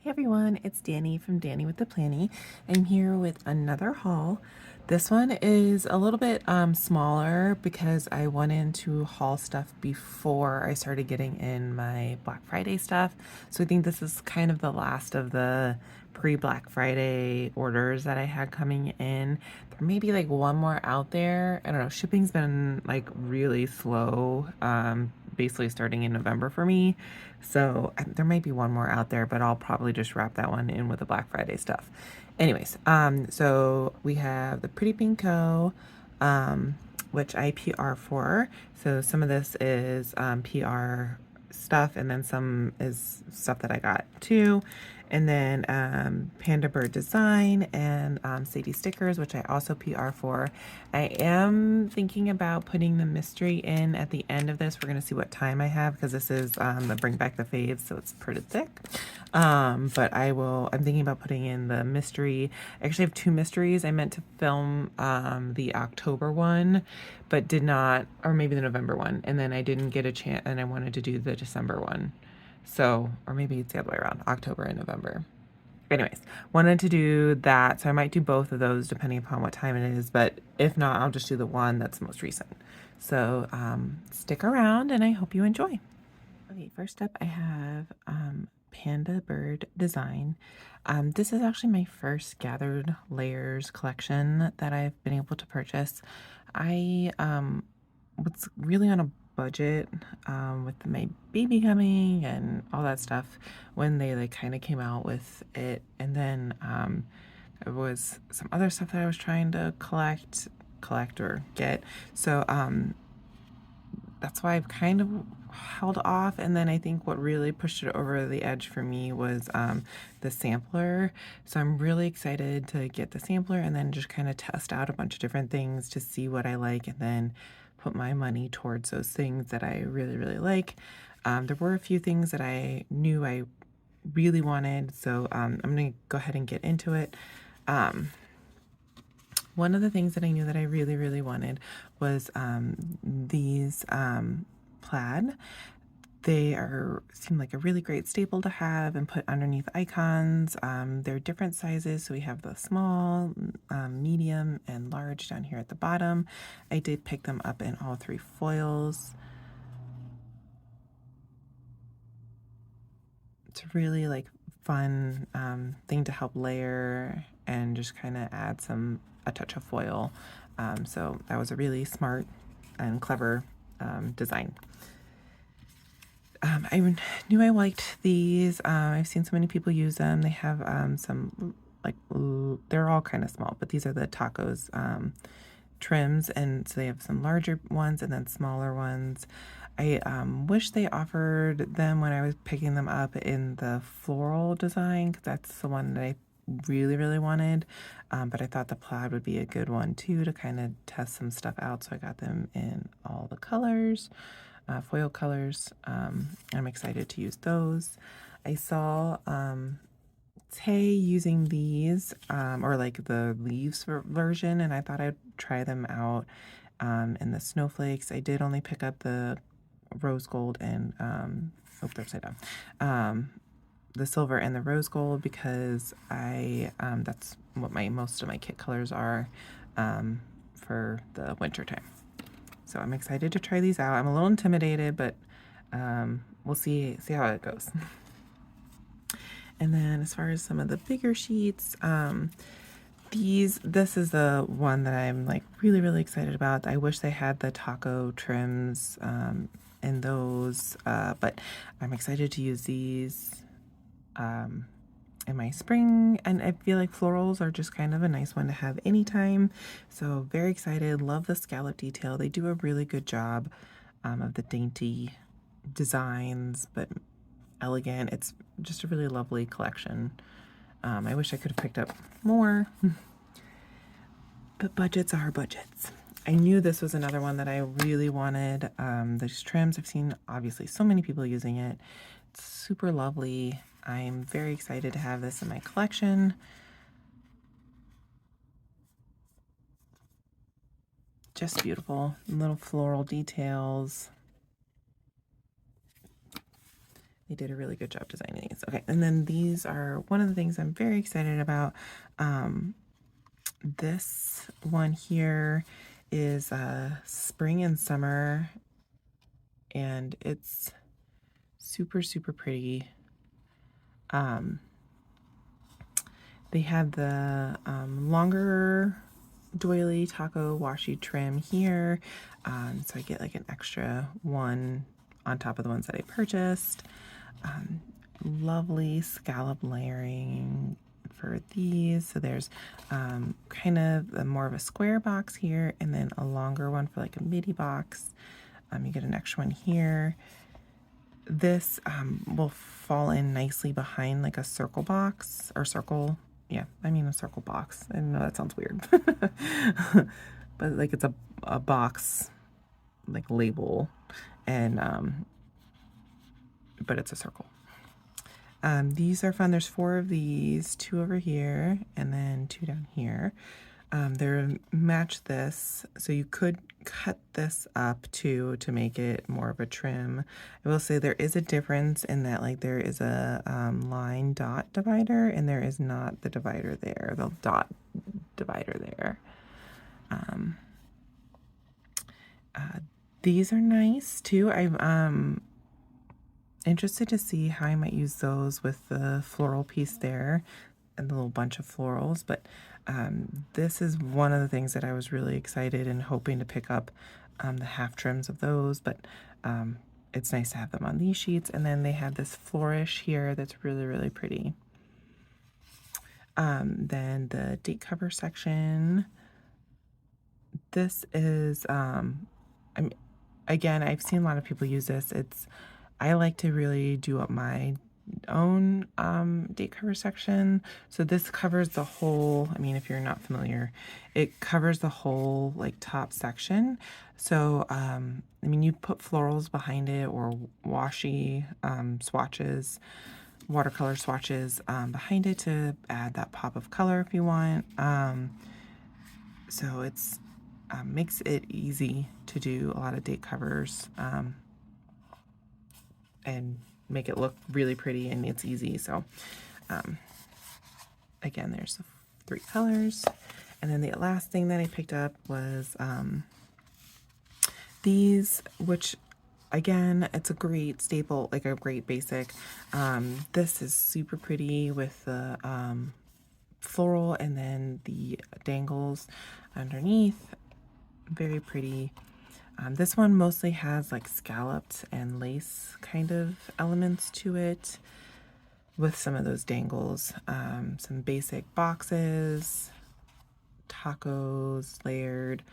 Hey everyone, it's Danny from Danny with the Planny. I'm here with another haul. This one is a little bit smaller because I wanted to haul stuff before I started getting in my Black Friday stuff. So I think this is kind of the last of the pre-Black Friday orders that I had coming in. There may be like one more out there. I don't know, shipping's been like really slow, basically starting in November for me. So there might be one more out there, but I'll probably just wrap that one in with the Black Friday stuff. Anyways, so we have the Pretty Pink Co., which I PR for. So some of this is PR stuff, and then some is stuff that I got too. And then Pandabird Design and Sadie stickers, which I also PR for. I am thinking about putting the mystery in at the end of this. We're going to see what time I have because this is the Bring Back the Faves, so it's pretty thick. But I'm thinking about putting in the mystery. I actually have two mysteries. I meant to film the October one, but did not, or maybe the November one. And then I didn't get a chance, and I wanted to do the December one. So, or maybe it's the other way around, October and November. Anyways, wanted to do that. So I might do both of those depending upon what time it is. But if not, I'll just do the one that's most recent. So stick around and I hope you enjoy. Okay, first up I have Pandabird Design. This is actually my first gathered layers collection that I've been able to purchase. I was really on a budget with my baby coming and all that stuff when they like kind of came out with it, and then there was some other stuff that I was trying to collect or get. So that's why I've kind of held off. And then I think what really pushed it over the edge for me was the sampler. So I'm really excited to get the sampler and then just kind of test out a bunch of different things to see what I like and then put my money towards those things that I really, really like. There were a few things that I knew I really wanted, so I'm going to go ahead and get into it. One of the things that I knew that I really, really wanted was these plaid. They seem like a really great staple to have and put underneath icons. They're different sizes, so we have the small, medium, and large down here at the bottom. I did pick them up in all three foils. It's a really like fun thing to help layer and just kind of add a touch of foil. So that was a really smart and clever design. I knew I liked these. I've seen so many people use them. They have some like they're all kind of small, but these are the tacos trims, and so they have some larger ones and then smaller ones. I wish they offered them when I was picking them up in the floral design, because that's the one that I really, really wanted. But I thought the plaid would be a good one too to kind of test some stuff out. So I got them in all the colors, foil colors. I'm excited to use those. I saw Tay using these, or like the leaves version, and I thought I'd try them out in the snowflakes. I did only pick up the rose gold and they're upside down. The silver and the rose gold because that's what most of my kit colors are for the winter time. So I'm excited to try these out. I'm a little intimidated, but we'll see how it goes. And then as far as some of the bigger sheets, this is the one that I'm like really, really excited about. I wish they had the taco trims in those, but I'm excited to use these in my spring, and I feel like florals are just kind of a nice one to have anytime. So very excited. Love the scallop detail. They do a really good job of the dainty designs, but elegant. It's just a really lovely collection. I wish I could have picked up more, but budgets are budgets. I knew this was another one that I really wanted. These trims, I've seen obviously so many people using it. It's super lovely. I'm very excited to have this in my collection. Just beautiful. Little floral details. They did a really good job designing these. Okay, and then these are one of the things I'm very excited about. This one here is spring and summer, and it's super, super pretty. They have the longer doily taco washi trim here, so I get like an extra one on top of the ones that I purchased. Lovely scallop layering for these. So there's kind of more of a square box here, and then a longer one for like a midi box. You get an extra one here. This will fall in nicely behind like a circle box or circle. Yeah, I mean a circle box. I know that sounds weird, but like it's a box like label, and but it's a circle. These are fun. There's 4 of these, 2 over here, and then 2 down here. They're match this, so you could cut this up too to make it more of a trim. I will say there is a difference in that, like, there is a line dot divider, and there is not the divider there, the dot divider there. These are nice too. I'm interested to see how I might use those with the floral piece there and the little bunch of florals, but this is one of the things that I was really excited and hoping to pick up, the half trims of those, but it's nice to have them on these sheets. And then they have this flourish here that's really, really pretty. Then the date cover section. This is, again, I've seen a lot of people use this. I like to really do up my own date cover section. So this covers the whole, I mean, if you're not familiar, it covers the whole like top section. So, I mean, you put florals behind it or washi swatches, watercolor swatches behind it to add that pop of color if you want. So it's makes it easy to do a lot of date covers and make it look really pretty, and it's easy. So again, there's 3 colors. And then the last thing that I picked up was these, which again, it's a great staple, like a great basic. This is super pretty with the floral and then the dangles underneath. Very pretty. This one mostly has like scalloped and lace kind of elements to it with some of those dangles. Some basic boxes, tacos layered.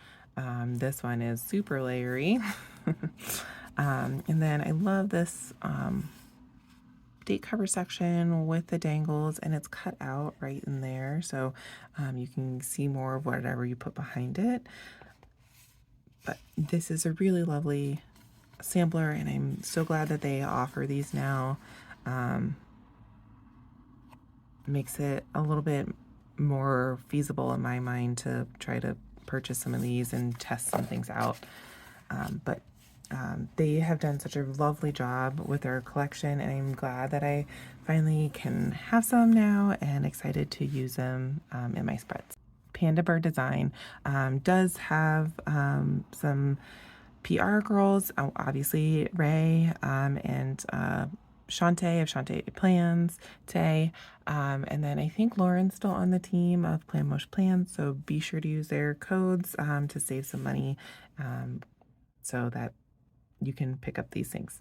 This one is super layery. And then I love this date cover section with the dangles, and it's cut out right in there, so you can see more of whatever you put behind it. But this is a really lovely sampler, and I'm so glad that they offer these now. Makes it a little bit more feasible in my mind to try to purchase some of these and test some things out. But they have done such a lovely job with their collection, and I'm glad that I finally can have some now and excited to use them in my spreads. Pandabird Design does have some PR girls, obviously Ray and Shantae of Shantae Plans, Tay, and then I think Lauren's still on the team of Plan Mosh Plans, so be sure to use their codes to save some money so that you can pick up these things.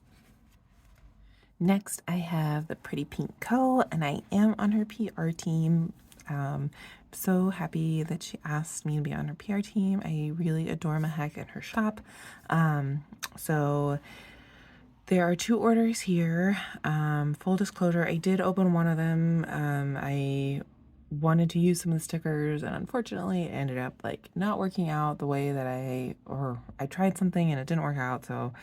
Next, I have the Pretty Pink Co., and I am on her PR team. So happy that she asked me to be on her PR team. I really adore Mahek and her shop. So there are 2 orders here. Full disclosure, I did open one of them. I wanted to use some of the stickers, and unfortunately it ended up like not working out the way that I tried something and it didn't work out. So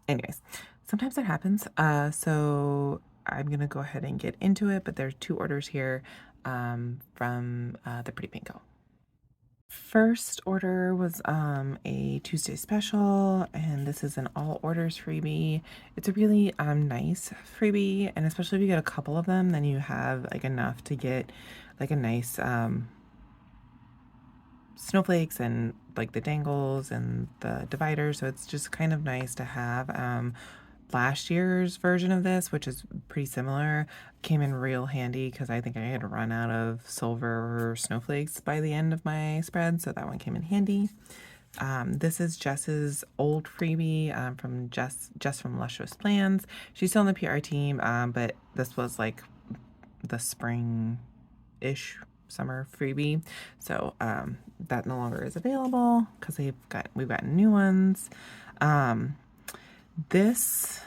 anyways, sometimes that happens. So I'm gonna go ahead and get into it, but there's 2 orders here from the Pretty Pink Co. First order was a Tuesday special, and this is an all orders freebie. It's a really nice freebie, and especially if you get a couple of them, then you have like enough to get like a nice snowflakes and like the dangles and the dividers. So it's just kind of nice to have. Last year's version of this, which is pretty similar, came in real handy because I think I had run out of silver snowflakes by the end of my spread, so that one came in handy. This is Jess's old freebie from Jess from Luscious Plans. She's still in the PR team, but this was like the spring-ish summer freebie, so that no longer is available because we've gotten new ones. This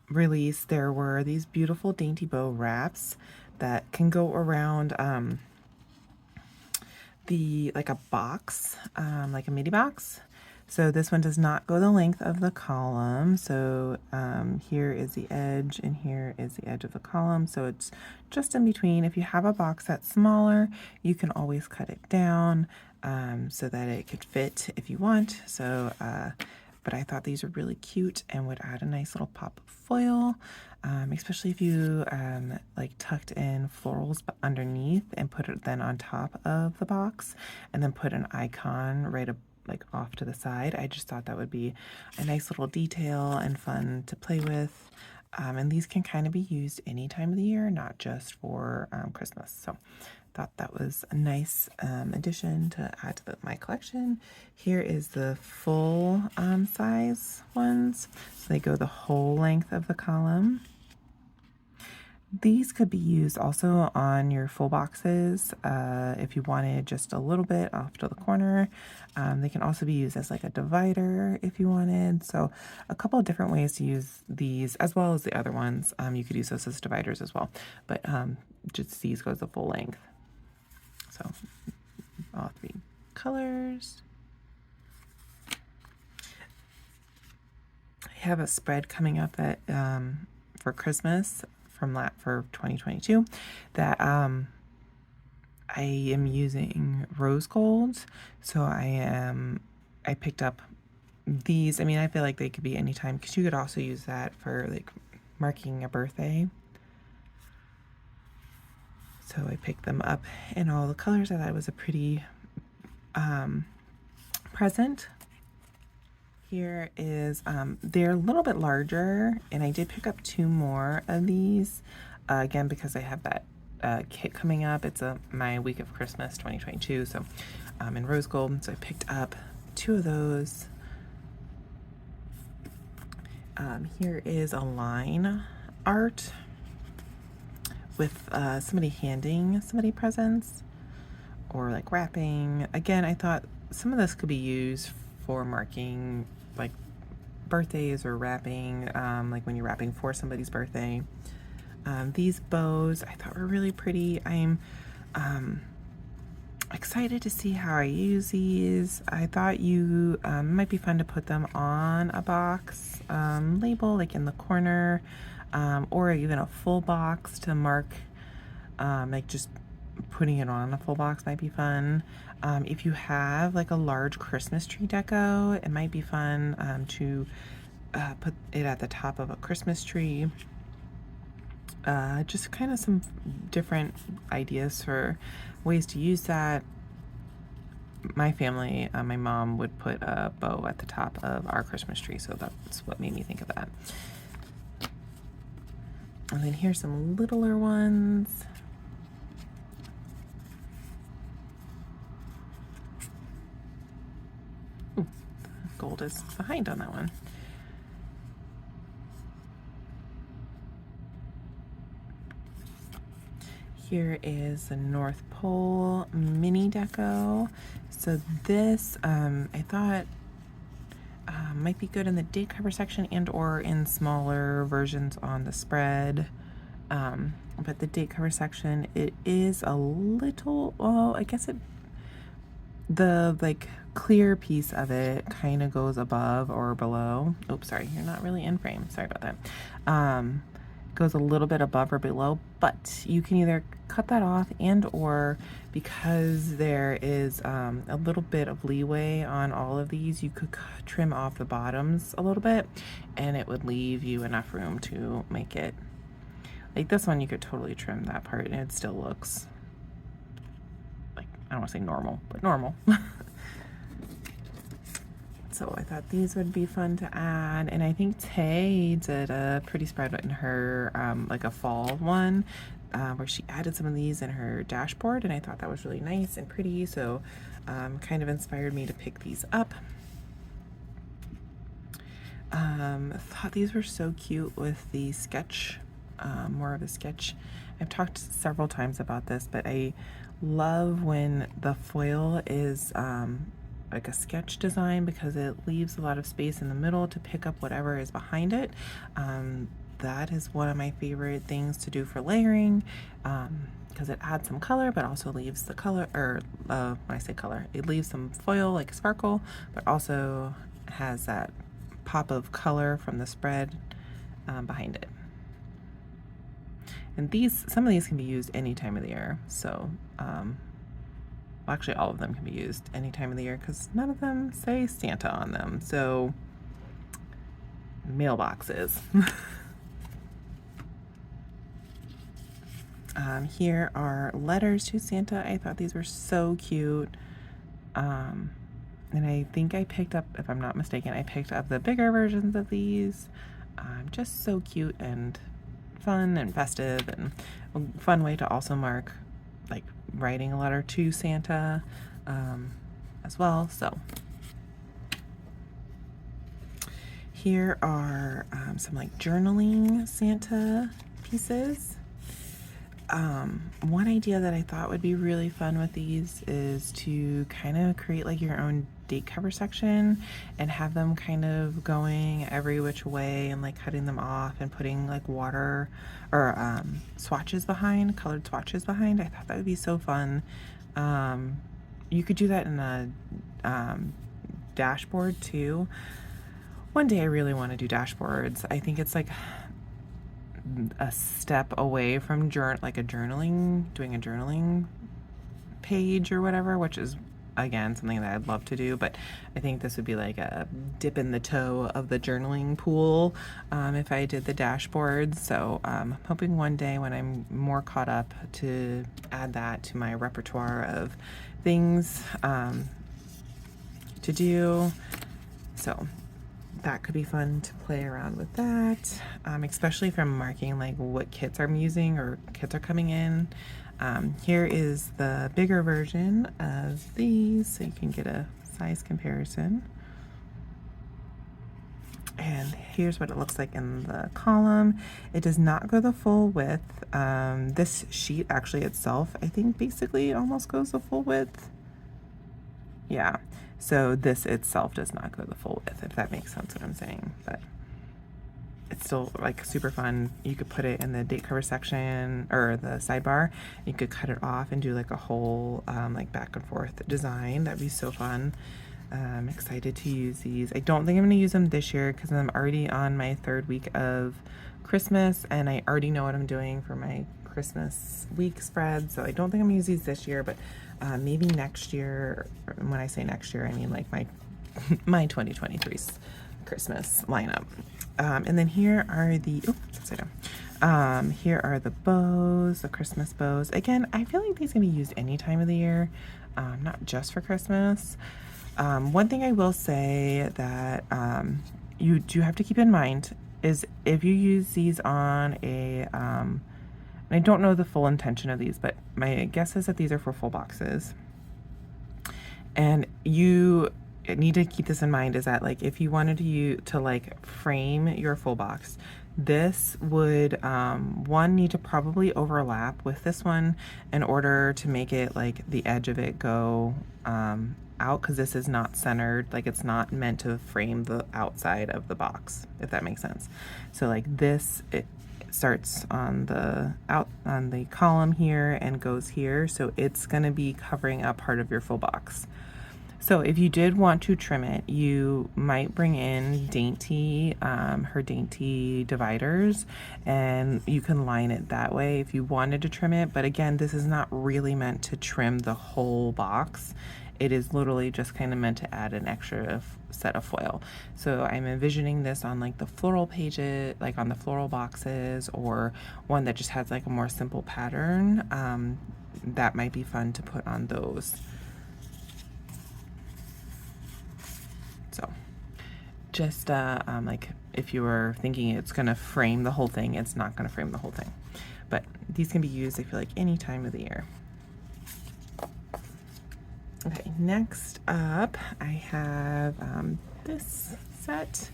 release, there were these beautiful dainty bow wraps that can go around like a box, like a midi box. So this one does not go the length of the column. So here is the edge and here is the edge of the column. So it's just in between. If you have a box that's smaller, you can always cut it down so that it could fit if you want. So, but I thought these were really cute and would add a nice little pop of foil, especially if you like tucked in florals underneath and put it then on top of the box and then put an icon right up like off to the side. I just thought that would be a nice little detail and fun to play with. And these can kind of be used any time of the year, not just for Christmas. So thought that was a nice addition to add to my collection. Here is the full size ones. So they go the whole length of the column. These could be used also on your full boxes if you wanted just a little bit off to the corner. They can also be used as like a divider if you wanted. So a couple of different ways to use these as well as the other ones. You could use those as dividers as well, but just these goes the full length. So all three colors. I have a spread coming up that for Christmas for 2022 that I am using rose gold. So I picked up these. I mean, I feel like they could be anytime because you could also use that for like marking a birthday. So I picked them up in all the colors. I thought it was a pretty present. Here is, they're a little bit larger, and I did pick up 2 more of these, again, because I have that kit coming up. It's my week of Christmas 2022, so in rose gold, so I picked up 2 of those. Here is a line art with somebody handing somebody presents or like wrapping. Again, I thought some of this could be used for marking like birthdays or wrapping, like when you're wrapping for somebody's birthday. These bows I thought were really pretty. I'm excited to see how I use these. I thought you might be fun to put them on a box label like in the corner, or even a full box to mark, like just putting it on a full box might be fun. If you have like a large Christmas tree deco, it might be fun to put it at the top of a Christmas tree. Just kind of some different ideas for ways to use that. My family, my mom would put a bow at the top of our Christmas tree, so that's what made me think of that. And then here's some littler ones. Ooh, gold is behind on that one. Here is the North Pole mini deco. So this, I thought might be good in the date cover section and or in smaller versions on the spread. But the date cover section, it is a little, well, I guess the like clear piece of it kind of goes above or below. Oops, sorry, you're not really in frame. Sorry about that. goes a little bit above or below, but you can either cut that off, and or because there is a little bit of leeway on all of these, you could trim off the bottoms a little bit, and it would leave you enough room to make it. Like this one, you could totally trim that part and it still looks like, I don't want to say normal, but normal. So I thought these would be fun to add. And I think Tay did a pretty spread in her, like a fall one, where she added some of these in her dashboard. And I thought that was really nice and pretty. So kind of inspired me to pick these up. Thought these were so cute with the sketch, more of a sketch. I've talked several times about this, but I love when the foil is, like a sketch design, because it leaves a lot of space in the middle to pick up whatever is behind it. That is one of my favorite things to do for layering, because it adds some color but also leaves the color, or when I say color, it leaves some foil like sparkle, but also has that pop of color from the spread behind it. And some of these can be used any time of the year, so well, actually all of them can be used any time of the year because none of them say Santa on them. So mailboxes. Here are letters to Santa. I thought these were so cute. And I think I picked up, if I'm not mistaken, I picked up the bigger versions of these. Just so cute and fun and festive, and a fun way to also mark like writing a letter to Santa as well. So here are some like journaling Santa pieces. One idea that I thought would be really fun with these is to kind of create like your own date cover section and have them kind of going every which way and like cutting them off and putting like water or swatches behind, colored swatches behind. I thought that would be so fun. You could do that in a dashboard too. One day I really want to do dashboards. I think it's like a step away from doing a journaling page or whatever, which is again something that I'd love to do, but I think this would be like a dip in the toe of the journaling pool if I did the dashboards. So I'm hoping one day when I'm more caught up to add that to my repertoire of things to do. So that could be fun to play around with that, especially if I'm marking like what kits I'm using or kits are coming in. Here is the bigger version of these, so you can get a size comparison. And here's what it looks like in the column. It does not go the full width. This sheet actually itself, I think basically almost goes the full width. Yeah, so this itself does not go the full width, if that makes sense what I'm saying, but it's still like super fun. You could put it in the date cover section or the sidebar. You could cut it off and do like a whole like back and forth design. That'd be so fun. I'm excited to use these. I don't think I'm going to use them this year because I'm already on my third week of Christmas and I already know what I'm doing for my Christmas week spread. So I don't think I'm going to use these this year, but maybe next year. When I say next year, I mean like my 2023's Christmas lineup. And then here are the, here are the bows, the Christmas bows. Again, I feel like these can be used any time of the year, not just for Christmas. One thing I will say that you do have to keep in mind is if you use these on a, and I don't know the full intention of these, but my guess is that these are for full boxes. And you need to keep this in mind is that like if you wanted to like frame your full box, this would one need to probably overlap with this one in order to make it like the edge of it go out, because this is not centered, like it's not meant to frame the outside of the box, if that makes sense. So like this, it starts on the column here and goes here, so it's going to be covering up part of your full box. So if you did want to trim it, you might bring in her dainty dividers, and you can line it that way if you wanted to trim it. But again, this is not really meant to trim the whole box. It is literally just kind of meant to add an extra set of foil. So I'm envisioning this on like the floral pages, like on the floral boxes, or one that just has like a more simple pattern. That might be fun to put on those. So just like if you were thinking it's gonna frame the whole thing, it's not gonna frame the whole thing. But these can be used, I feel like, any time of the year. Okay, next up I have this set.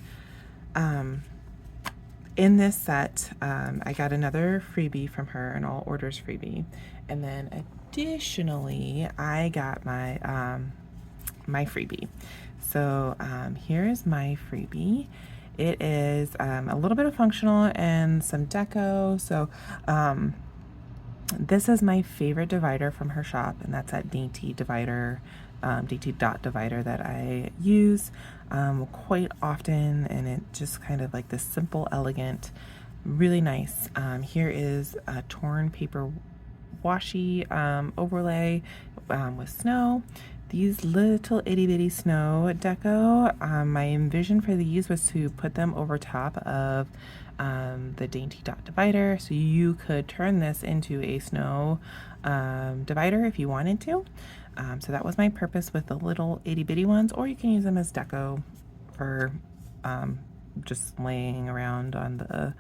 In this set, I got another freebie from her, an all orders freebie. And then additionally, I got my, my freebie. So here is my freebie. It is a little bit of functional and some deco. So this is my favorite divider from her shop, and that's that dainty divider, dainty dot divider that I use quite often, and it just kind of like this simple, elegant, really nice. Here is a torn paper washi overlay with snow. These little itty bitty snow deco, my vision for these was to put them over top of the dainty dot divider, so you could turn this into a snow divider if you wanted to. So that was my purpose with the little itty bitty ones, or you can use them as deco for just laying around on the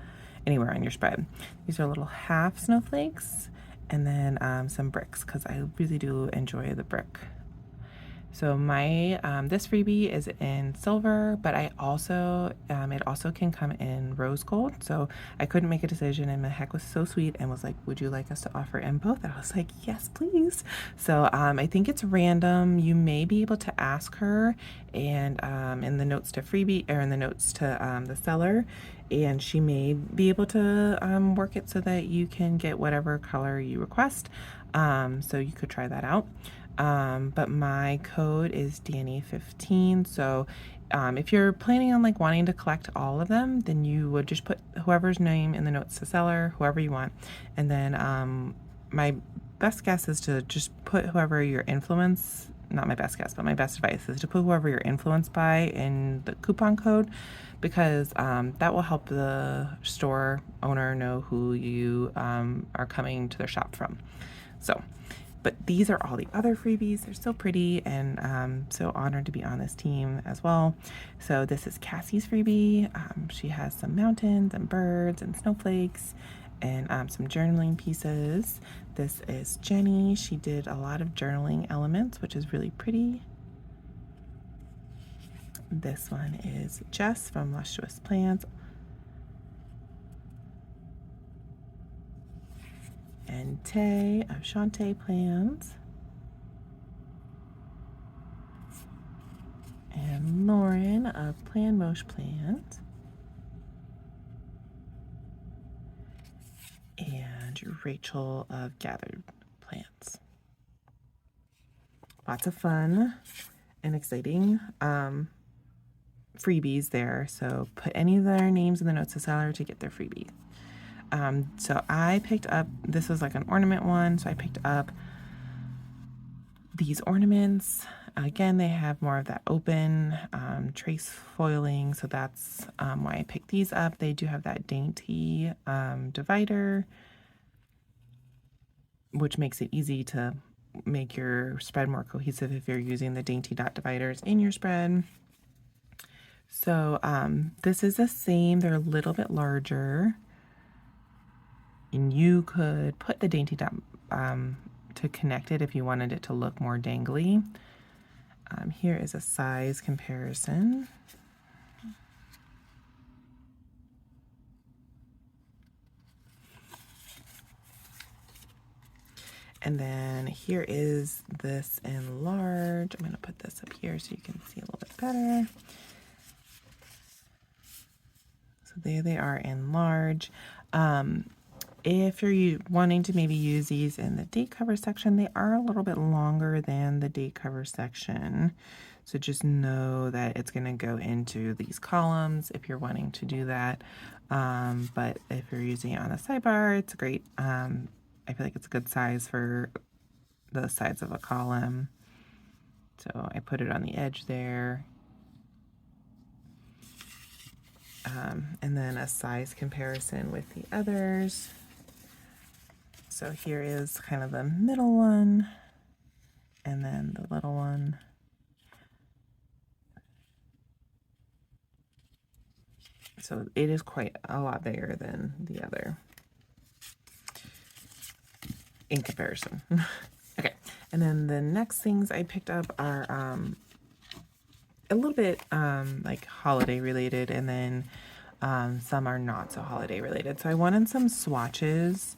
anywhere on your spread. These are little half snowflakes, and then some bricks, because I really do enjoy the brick. So my this freebie is in silver, but I also it also can come in rose gold. So I couldn't make a decision, and Mahek was so sweet and was like, "Would you like us to offer in both?" And I was like, "Yes, please." So I think it's random. You may be able to ask her, and in the notes to freebie, or in the notes to the seller, and she may be able to work it so that you can get whatever color you request. So you could try that out. But my code is Danny15. So if you're planning on like wanting to collect all of them, then you would just put whoever's name in the notes to seller, whoever you want. And then my best guess is to just put whoever your influence, not my best guess, but my best advice is to put whoever you're influenced by in the coupon code, because that will help the store owner know who you are coming to their shop from. So, but these are all the other freebies. They're so pretty, and so honored to be on this team as well. So this is Cassie's freebie. She has some mountains and birds and snowflakes, and some journaling pieces. This is Jenny. She did a lot of journaling elements, which is really pretty. This one is Jess from Lustrous Plants. And Tay of Shantae Plans. And Lauren of Plan Mosh Plans. And Rachel of Gathered Plants. Lots of fun and exciting freebies there. So put any of their names in the notes to seller to get their freebie. So I picked up, this was like an ornament one, so I picked up these ornaments. Again, they have more of that open trace foiling, so that's why I picked these up. They do have that dainty divider, which makes it easy to make your spread more cohesive if you're using the dainty dot dividers in your spread. So this is the same, they're a little bit larger. And you could put the dainty dot to connect it if you wanted it to look more dangly. Here is a size comparison. And then here is this in large. I'm going to put this up here so you can see a little bit better. So there they are in large. If you're wanting to maybe use these in the date cover section, they are a little bit longer than the date cover section. So just know that it's going to go into these columns if you're wanting to do that. But if you're using it on the sidebar, it's great. I feel like it's a good size for the sides of a column. So I put it on the edge there. And then a size comparison with the others. So here is kind of the middle one, and then the little one. So it is quite a lot bigger than the other in comparison. Okay, and then the next things I picked up are a little bit like holiday related, and then some are not so holiday related. So I wanted some swatches.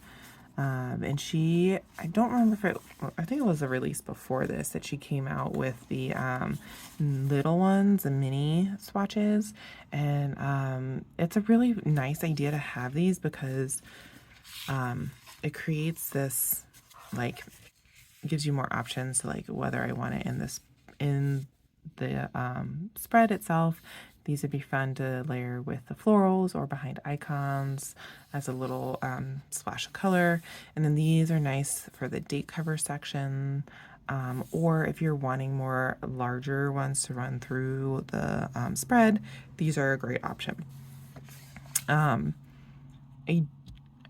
And I don't remember if I think it was a release before this that she came out with the little ones, the mini swatches. And it's a really nice idea to have these because it creates this, like, gives you more options to like whether I want it in the spread itself. These would be fun to layer with the florals or behind icons as a little splash of color. And then these are nice for the date cover section, or if you're wanting more larger ones to run through the spread, these are a great option.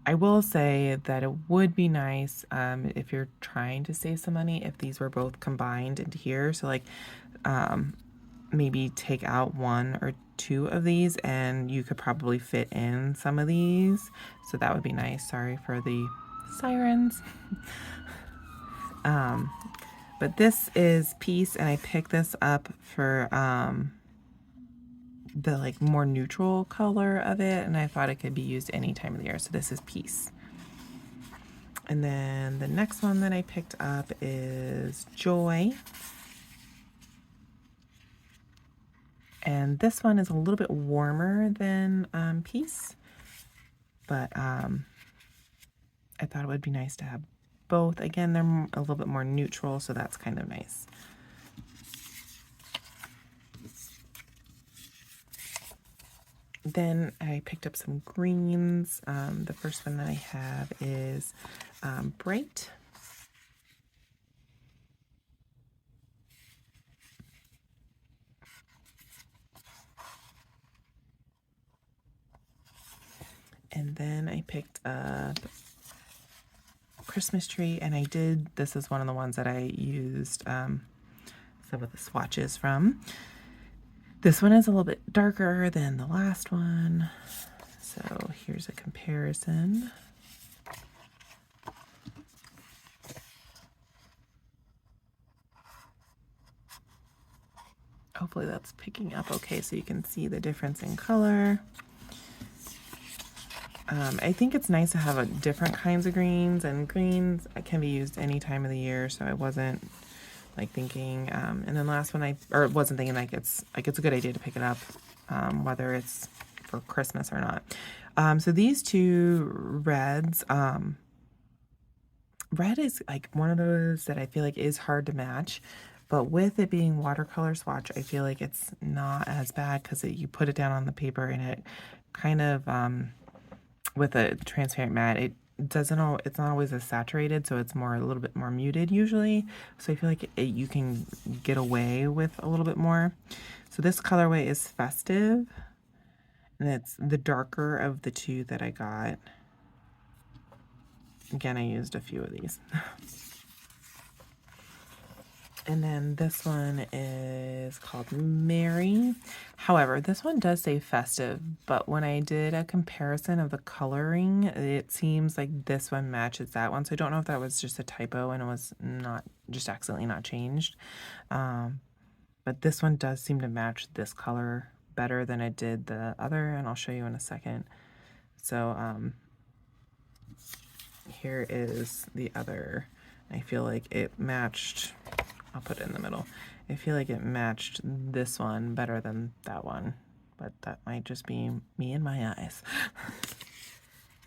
I will say that it would be nice if you're trying to save some money if these were both combined into here. So like maybe take out one or two of these and you could probably fit in some of these. So that would be nice. Sorry for the sirens. But this is Peace, and I picked this up for the like more neutral color of it, and I thought it could be used any time of the year. So this is Peace. And then the next one that I picked up is Joy. And this one is a little bit warmer than Peace, but I thought it would be nice to have both. Again, they're a little bit more neutral, so that's kind of nice. Then I picked up some greens. The first one that I have is Bright. And then I picked up Christmas Tree, and this is one of the ones that I used some of the swatches from. This one is a little bit darker than the last one. So here's a comparison. Hopefully that's picking up okay so you can see the difference in color. I think it's nice to have different kinds of greens, and greens can be used any time of the year, so I wasn't like thinking, and then last one wasn't thinking like it's a good idea to pick it up, whether it's for Christmas or not. So these two reds, red is like one of those that I feel like is hard to match, but with it being watercolor swatch, I feel like it's not as bad because you put it down on the paper and it kind of, with a transparent matte, it's not always as saturated, so it's a little bit more muted usually. So I feel like you can get away with a little bit more. So this colorway is Festive, and it's the darker of the two that I got. Again, I used a few of these. And then this one is called Mary. However, this one does say Festive, but when I did a comparison of the coloring, it seems like this one matches that one. So I don't know if that was just a typo and it was not just accidentally not changed. But this one does seem to match this color better than it did the other, and I'll show you in a second. So here is the other. I feel like it matched. I'll put it in the middle. I feel like it matched this one better than that one, but that might just be me and my eyes.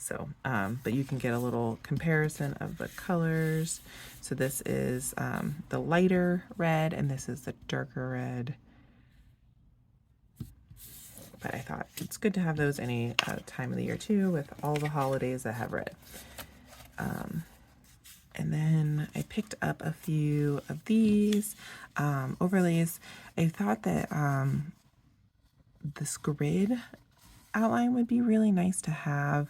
So, but you can get a little comparison of the colors. So this is the lighter red, and this is the darker red. But I thought it's good to have those any time of the year too, with all the holidays that have red. And then I picked up a few of these overlays. I thought that this grid outline would be really nice to have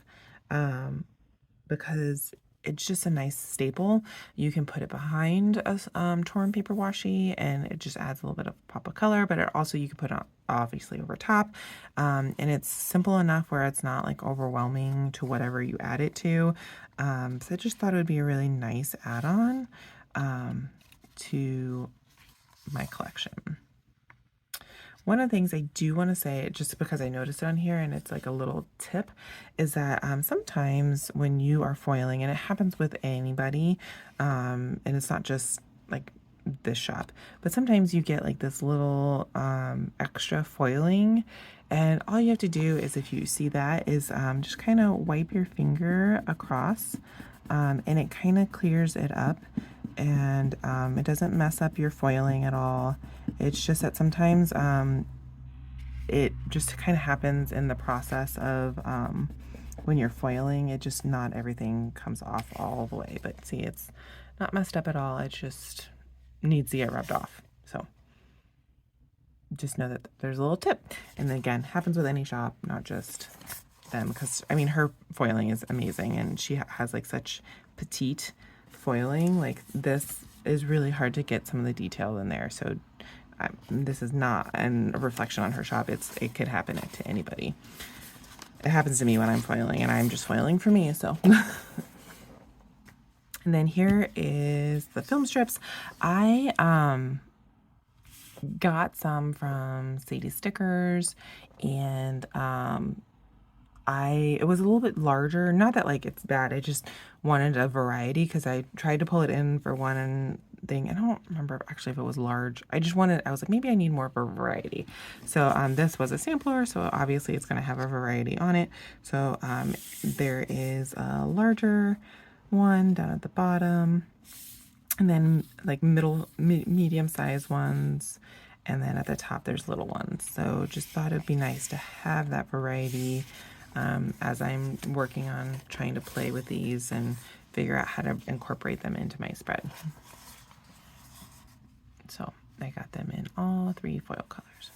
because it's just a nice staple. You can put it behind a torn paper washi and it just adds a little bit of pop of color, but it also you can put it obviously over top. And it's simple enough where it's not like overwhelming to whatever you add it to. So I just thought it would be a really nice add-on to my collection. One of the things I do want to say, just because I noticed it on here and it's like a little tip, is that sometimes when you are foiling, and it happens with anybody, and it's not just like this shop, but sometimes you get like this little extra foiling, and all you have to do is, if you see that, is just kind of wipe your finger across, and it kind of clears it up, and it doesn't mess up your foiling at all. It's just that sometimes it just kind of happens in the process of when you're foiling, it just not everything comes off all the way. But see, it's not messed up at all. It just needs to get rubbed off. So just know that there's a little tip. And again, happens with any shop, not just them. Because, I mean, her foiling is amazing. And she has like such petite foiling. Like this is really hard to get some of the detail in there. So this is not a reflection on her shop. It could happen to anybody. It happens to me when I'm foiling, and I'm just foiling for me. So, and then here is the film strips. I got some from Sadie Stickers, and it was a little bit larger. Not that like it's bad. I just wanted a variety because I tried to pull it in for one thing. I don't remember actually if it was large. I was like, maybe I need more of a variety. So this was a sampler, so obviously it's going to have a variety on it. So there is a larger one down at the bottom, and then like medium sized ones, and then at the top there's little ones. So just thought it'd be nice to have that variety as I'm working on trying to play with these and figure out how to incorporate them into my spread. So I got them in all 3 foil colors.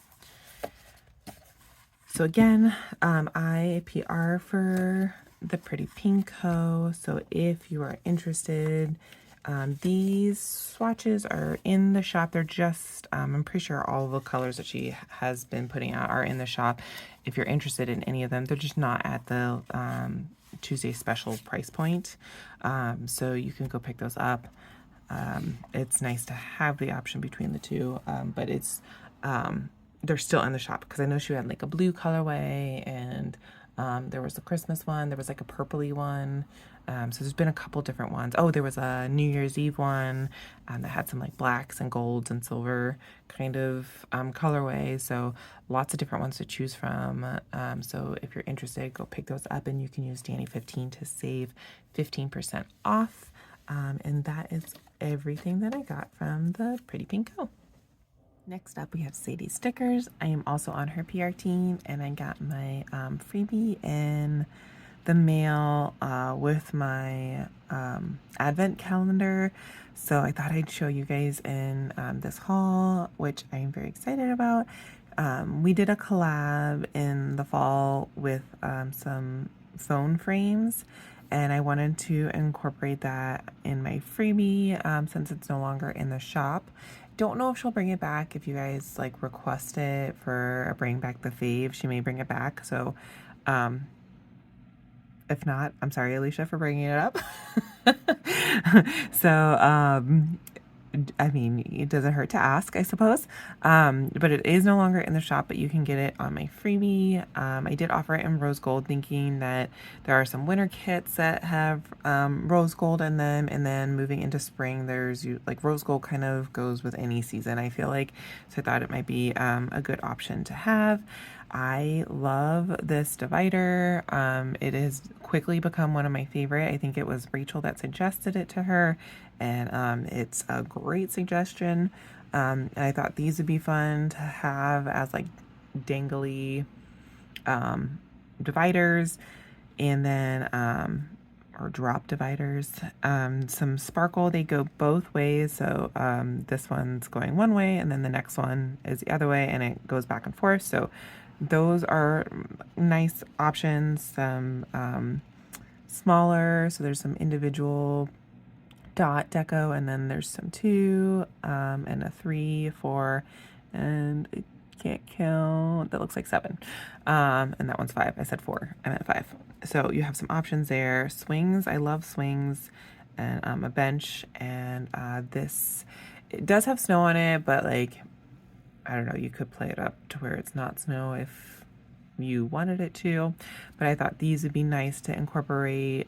So again, I PR for the Pretty Pinko. So if you are interested, these swatches are in the shop. They're just, I'm pretty sure all the colors that she has been putting out are in the shop. If you're interested in any of them, they're just not at the Tuesday special price point. So you can go pick those up. It's nice to have the option between the two, but it's they're still in the shop because I know she had like a blue colorway, and there was a Christmas one, there was like a purpley one, so there's been a couple different ones. Oh, there was a New Year's Eve one that had some like blacks and golds and silver kind of colorway, so lots of different ones to choose from. So if you're interested, go pick those up, and you can use Danny15 to save 15% off. And that is everything that I got from the Pretty Pinko. Next up, we have Sadie Stickers. I am also on her PR team, and I got my freebie in the mail with my advent calendar. So I thought I'd show you guys in this haul, which I'm very excited about. We did a collab in the fall with some phone frames, and I wanted to incorporate that in my freebie since it's no longer in the shop. Don't know if she'll bring it back. If you guys like request it for a Bring Back the Fave, she may bring it back. So if not, I'm sorry, Alicia, for bringing it up. So I mean, it doesn't hurt to ask, I suppose. But it is no longer in the shop, but you can get it on my freebie. I did offer it in rose gold, thinking that there are some winter kits that have rose gold in them, and then moving into spring, there's like rose gold kind of goes with any season, I feel like. So I thought it might be a good option to have. I love this divider. It has quickly become one of my favorite. I think it was Rachel that suggested it to her, and it's a great suggestion. And I thought these would be fun to have as like dangly dividers, and then or drop dividers. Some sparkle, they go both ways. So this one's going one way and then the next one is the other way, and it goes back and forth. So those are nice options. Some smaller, so there's some individual dot deco, and then there's some 2 and a 3, 4, and I can't count, that looks like 7, and that one's 5. I said 4, I meant 5. So you have some options there. Swings, I love swings, and a bench, and this, it does have snow on it, but like, I don't know, you could play it up to where it's not snow if you wanted it to, but I thought these would be nice to incorporate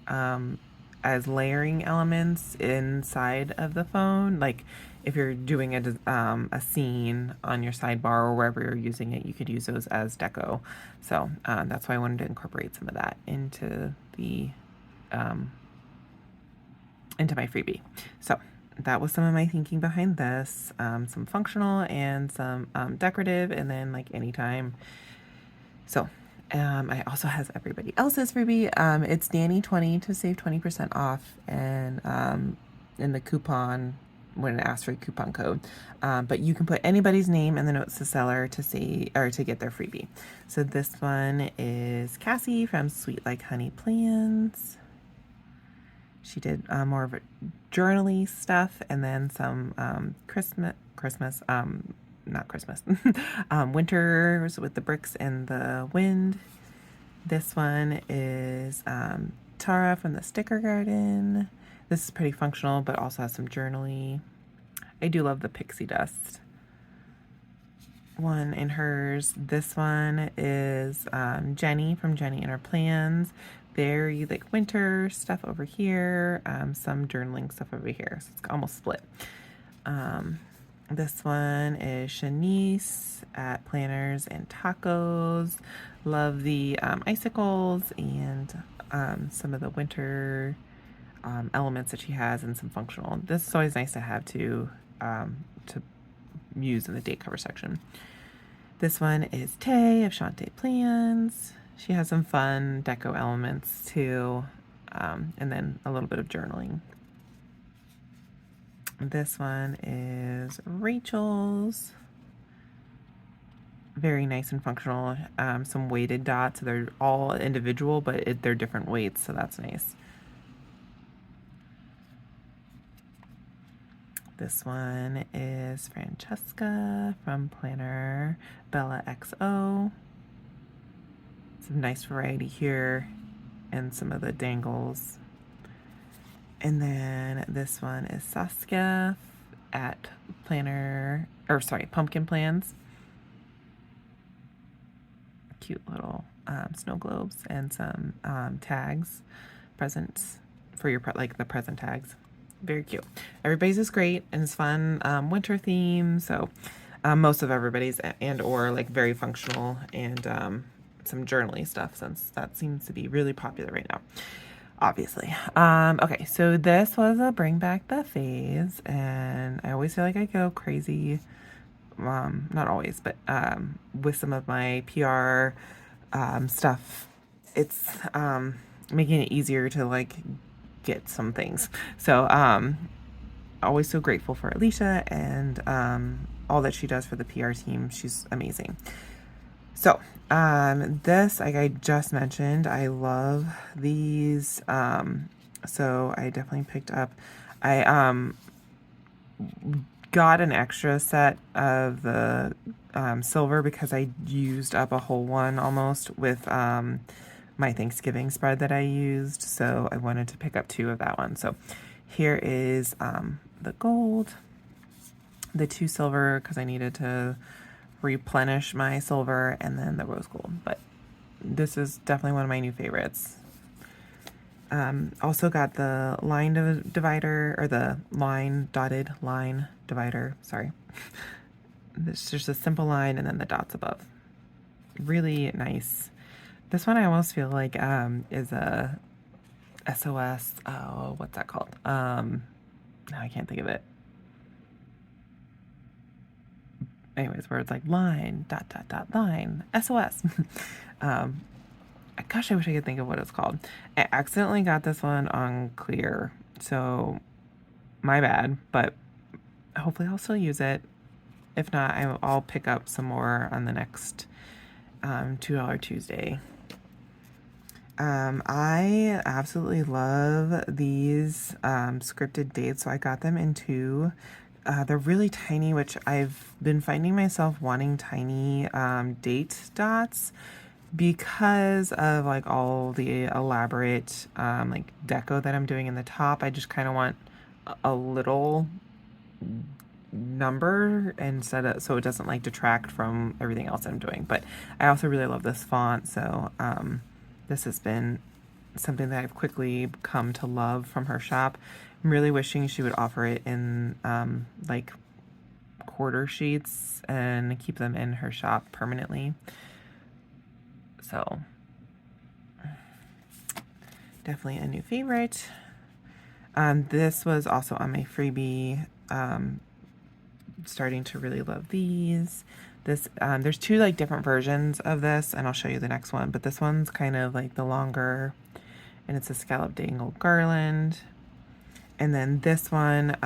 as layering elements inside of the phone. Like if you're doing a scene on your sidebar or wherever you're using it, you could use those as deco. So that's why I wanted to incorporate some of that into the into my freebie. So that was some of my thinking behind this. Some functional and some decorative, and then like anytime. So I also has everybody else's freebie. It's Danny20 to save 20% off, and in the coupon when it asks for a coupon code. But you can put anybody's name in the notes to seller to say or to get their freebie. So this one is Cassie from Sweet Like Honey Plans. She did more of a journaly stuff, and then some not Christmas, winters with the bricks and the wind. This one is Tara from the Sticker Garden. This is pretty functional, but also has some journaly. I do love the pixie dust one in hers. This one is Jenny from Jenny and Her Plans. Very like winter stuff over here, some journaling stuff over here, so it's almost split. This one is Shanice at Planners and Tacos. Love the icicles and some of the winter elements that she has, and some functional. This is always nice to have to use in the date cover section. This one is Tay of Shantae Plans. She has some fun deco elements too, and then a little bit of journaling. This one is Rachel's. Very nice and functional. Some weighted dots. So they're all individual, but they're different weights, so that's nice. This one is Francesca from Planner Bella XO. Some nice variety here, and some of the dangles. And then this one is Saskia at Pumpkin Plans. Cute little snow globes and some tags, presents for your the present tags. Very cute. Everybody's is great and it's fun. Winter theme, so most of everybody's and or like very functional, and some journaling stuff, since that seems to be really popular right now, obviously. Okay, so this was a Bring Back the Faves, and I always feel like I go crazy, not always, but with some of my PR stuff. It's making it easier to like get some things. So always so grateful for Alicia and all that she does for the PR team. She's amazing. So this, like I just mentioned, I love these. So I definitely picked up, I got an extra set of the silver because I used up a whole one almost with my Thanksgiving spread that I used. So I wanted to pick up 2 of that one. So here is the gold, the 2 silver because I needed to replenish my silver, and then the rose gold. But this is definitely one of my new favorites. Also got the line divider, or the dotted line divider, sorry. It's just a simple line and then the dots above. really nice. This one I almost feel like is a SOS. Oh, what's that called? Now I can't think of it. Anyways, where it's like line dot dot dot line SOS. Gosh, I wish I could think of what it's called. I accidentally got this one on clear, so my bad, but hopefully I'll still use it. If not, I'll pick up some more on the next $2 Tuesday. I absolutely love these scripted dates, so I got them in two. They're really tiny, which I've been finding myself wanting tiny date dots because of like all the elaborate like deco that I'm doing in the top. I just kind of want a little number instead of, so it doesn't like detract from everything else I'm doing. But I also really love this font, so this has been something that I've quickly come to love from her shop. I'm really wishing she would offer it in like quarter sheets and keep them in her shop permanently. So definitely a new favorite. This was also on my freebie. Starting to really love these. This there's two like different versions of this, and I'll show you the next one, but this one's kind of like the longer, and it's a scallop dangle garland. And then this one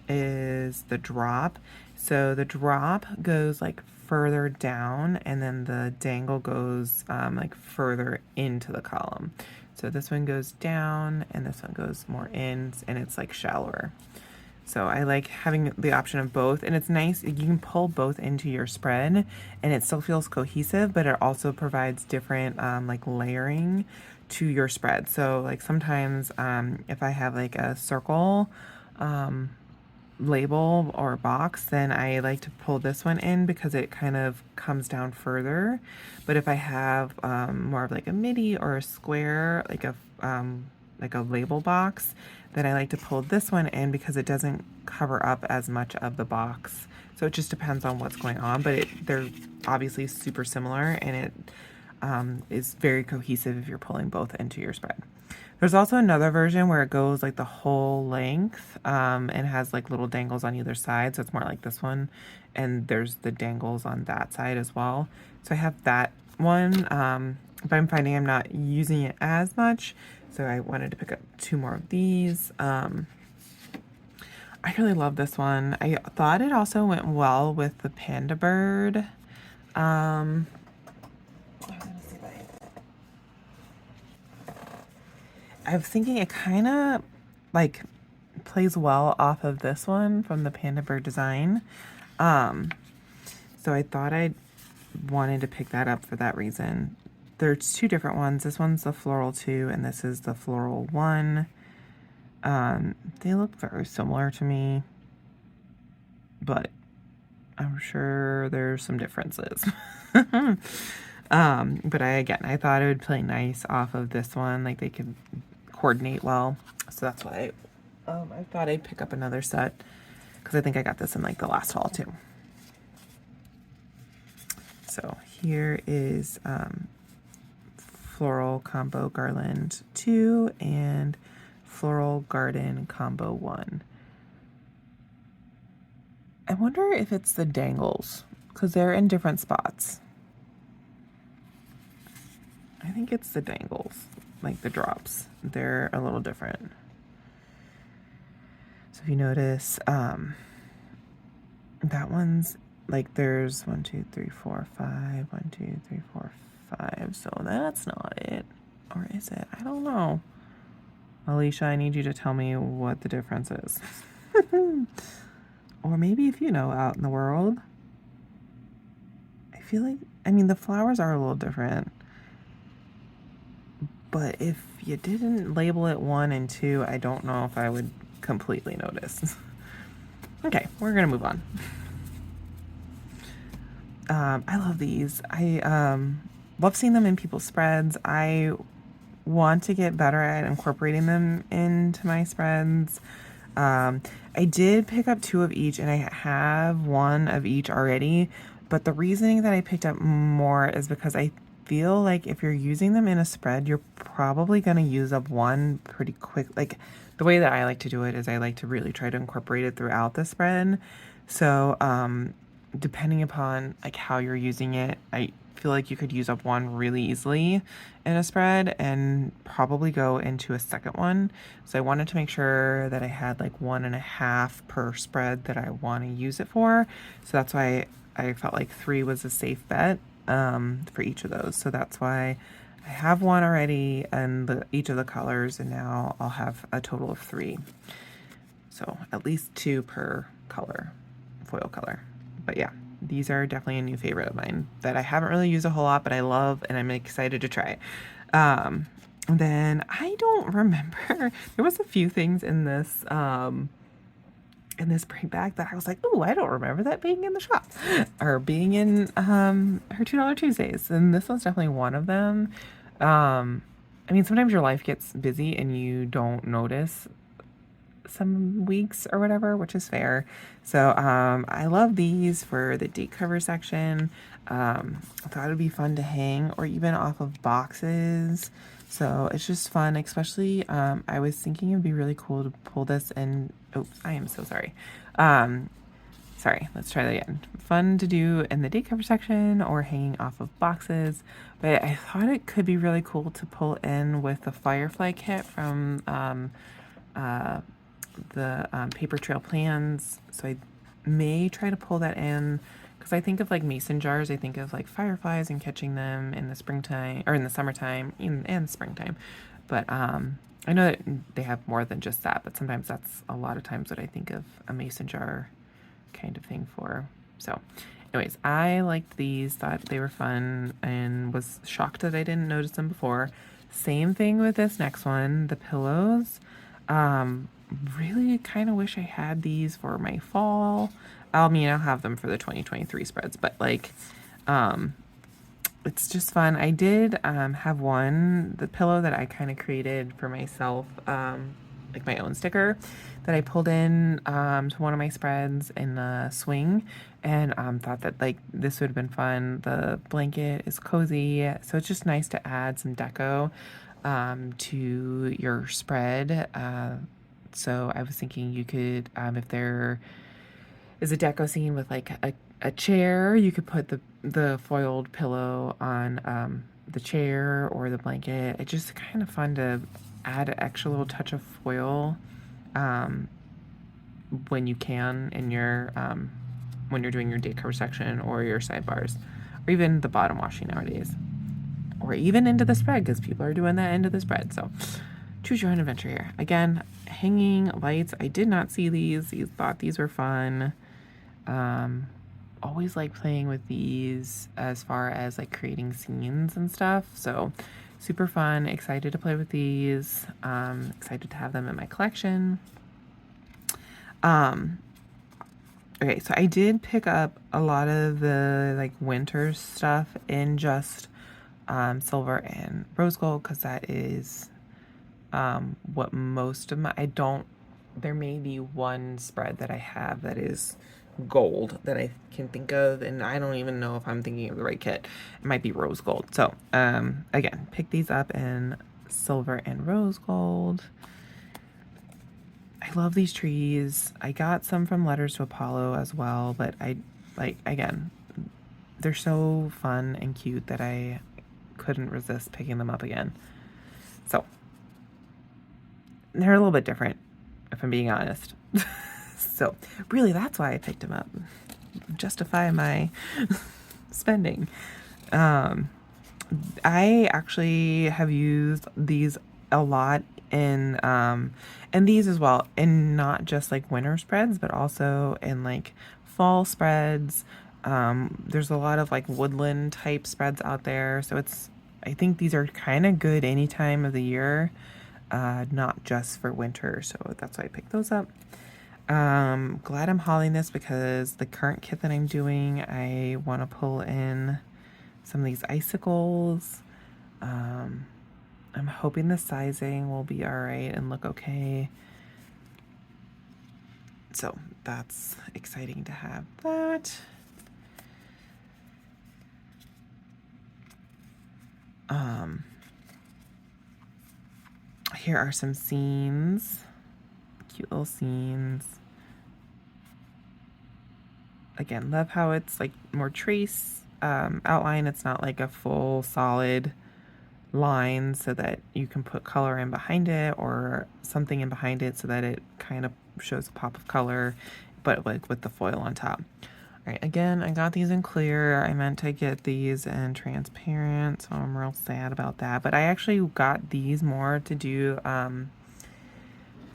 is the drop. So the drop goes like further down, and then the dangle goes like further into the column. So this one goes down and this one goes more in, and it's like shallower. So I like having the option of both, and it's nice. You can pull both into your spread and it still feels cohesive, but it also provides different like layering to your spread. So like sometimes if I have like a circle label or box, then I like to pull this one in because it kind of comes down further. But if I have more of like a midi or a square, like a label box, then I like to pull this one in because it doesn't cover up as much of the box. So it just depends on what's going on, but they're obviously super similar, and it is very cohesive if you're pulling both into your spread. There's also another version where it goes like the whole length and has like little dangles on either side. So it's more like this one, and there's the dangles on that side as well. So I have that one, but I'm finding I'm not using it as much. So I wanted to pick up two more of these. I really love this one. I thought it also went well with the Pandabird. I was thinking it kind of like plays well off of this one from the Pandabird design. So I thought I wanted to pick that up for that reason. There's two different ones. This one's the floral 2 and this is the floral 1. They look very similar to me, but I'm sure there's some differences. But I thought it would play nice off of this one. Like they could coordinate well. So that's why I thought I'd pick up another set, because I think I got this in like the last haul too. So here is Floral Combo Garland 2 and Floral Garden Combo 1. I wonder if it's the dangles, because they're in different spots. I think it's the dangles, like the drops. They're a little different. So if you notice, that one's like there's 1, 2, 3, 4, 5, 1, 2, 3, 4, 5. So that's not it. Or is it? I don't know. Alicia, I need you to tell me what the difference is. Or maybe if you know out in the world. I feel like, I mean, the flowers are a little different. But if you didn't label it 1 and 2, I don't know if I would completely notice. Okay, we're gonna move on. I love these. I love seeing them in people's spreads. I want to get better at incorporating them into my spreads. I did pick up 2 of each, and I have 1 of each already, But the reasoning that I picked up more is because I feel like if you're using them in a spread, you're probably going to use up one pretty quick. Like the way that I like to do it is I like to really try to incorporate it throughout the spread. So depending upon like how you're using it, I feel like you could use up one really easily in a spread and probably go into a second one. So I wanted to make sure that I had like 1.5 per spread that I want to use it for. So that's why I felt like 3 was a safe bet for each of those. So that's why I have one already in each of the colors, and now I'll have a total of 3. So at least 2 per color, foil color. But yeah, these are definitely a new favorite of mine that I haven't really used a whole lot, but I love and I'm excited to try. Then I don't remember, there was a few things in this bring bag that I was like, oh, I don't remember that being in the shop or being in her $2 Tuesdays. And this was definitely one of them. I mean, sometimes your life gets busy and you don't notice some weeks or whatever, which is fair. So I love these for the date cover section. I thought it'd be fun to hang or even off of boxes. So it's just fun, especially I was thinking it'd be really cool to pull this in. Oh, I am so sorry. Sorry, let's try that again. Fun to do in the date cover section or hanging off of boxes. But I thought it could be really cool to pull in with the Firefly kit from the paper trail plans. So I may try to pull that in because I think of like mason jars. I think of like fireflies and catching them in the springtime or in the summertime and springtime. But I know that they have more than just that, but sometimes that's a lot of times what I think of a mason jar kind of thing for. So anyways, I liked these, thought they were fun, and was shocked that I didn't notice them before. Same thing with this next one, the pillows. Really kind of wish I had these for my fall. I mean, I'll have them for the 2023 spreads, but like, it's just fun. I did have the pillow that I kind of created for myself, like my own sticker that I pulled in to one of my spreads in the swing, and thought that like this would have been fun. The blanket is cozy, so it's just nice to add some deco to your spread. So I was thinking you could, if there is a deco scene with like a chair, you could put the foiled pillow on the chair or the blanket. It's just kind of fun to add an extra little touch of foil when you can in your when you're doing your date cover section or your sidebars, or even the bottom washing nowadays, or even into the spread because people are doing that into the spread. So choose your own adventure here. Again, hanging lights. I did not see these. Thought these were fun. Always like playing with these as far as like creating scenes and stuff. So super fun. Excited to play with these. Excited to have them in my collection. Okay, so I did pick up a lot of the like winter stuff in just silver and rose gold because that is what most of there may be one spread that I have that is gold that I can think of, and I don't even know if I'm thinking of the right kit. It might be rose gold. So again, pick these up in silver and rose gold. I love these trees. I got some from Letters to Apollo as well, but again, they're so fun and cute that I couldn't resist picking them up again. So they're a little bit different, if I'm being honest. So really, that's why I picked them up. Justify my spending. I actually have used these a lot in these as well, and not just like winter spreads, but also in like fall spreads. There's a lot of like woodland type spreads out there, so I think these are kind of good any time of the year, not just for winter. So that's why I picked those up. Glad I'm hauling this because the current kit that I'm doing, I want to pull in some of these icicles. I'm hoping the sizing will be all right and look okay. So that's exciting to have that. Here are some scenes, cute little scenes. Again, love how it's like more trace outline. It's not like a full solid line, so that you can put color in behind it or something in behind it so that it kind of shows a pop of color, but like with the foil on top. All right, again, I got these in clear. I meant to get these in transparent, so I'm real sad about that. But I actually got these more to do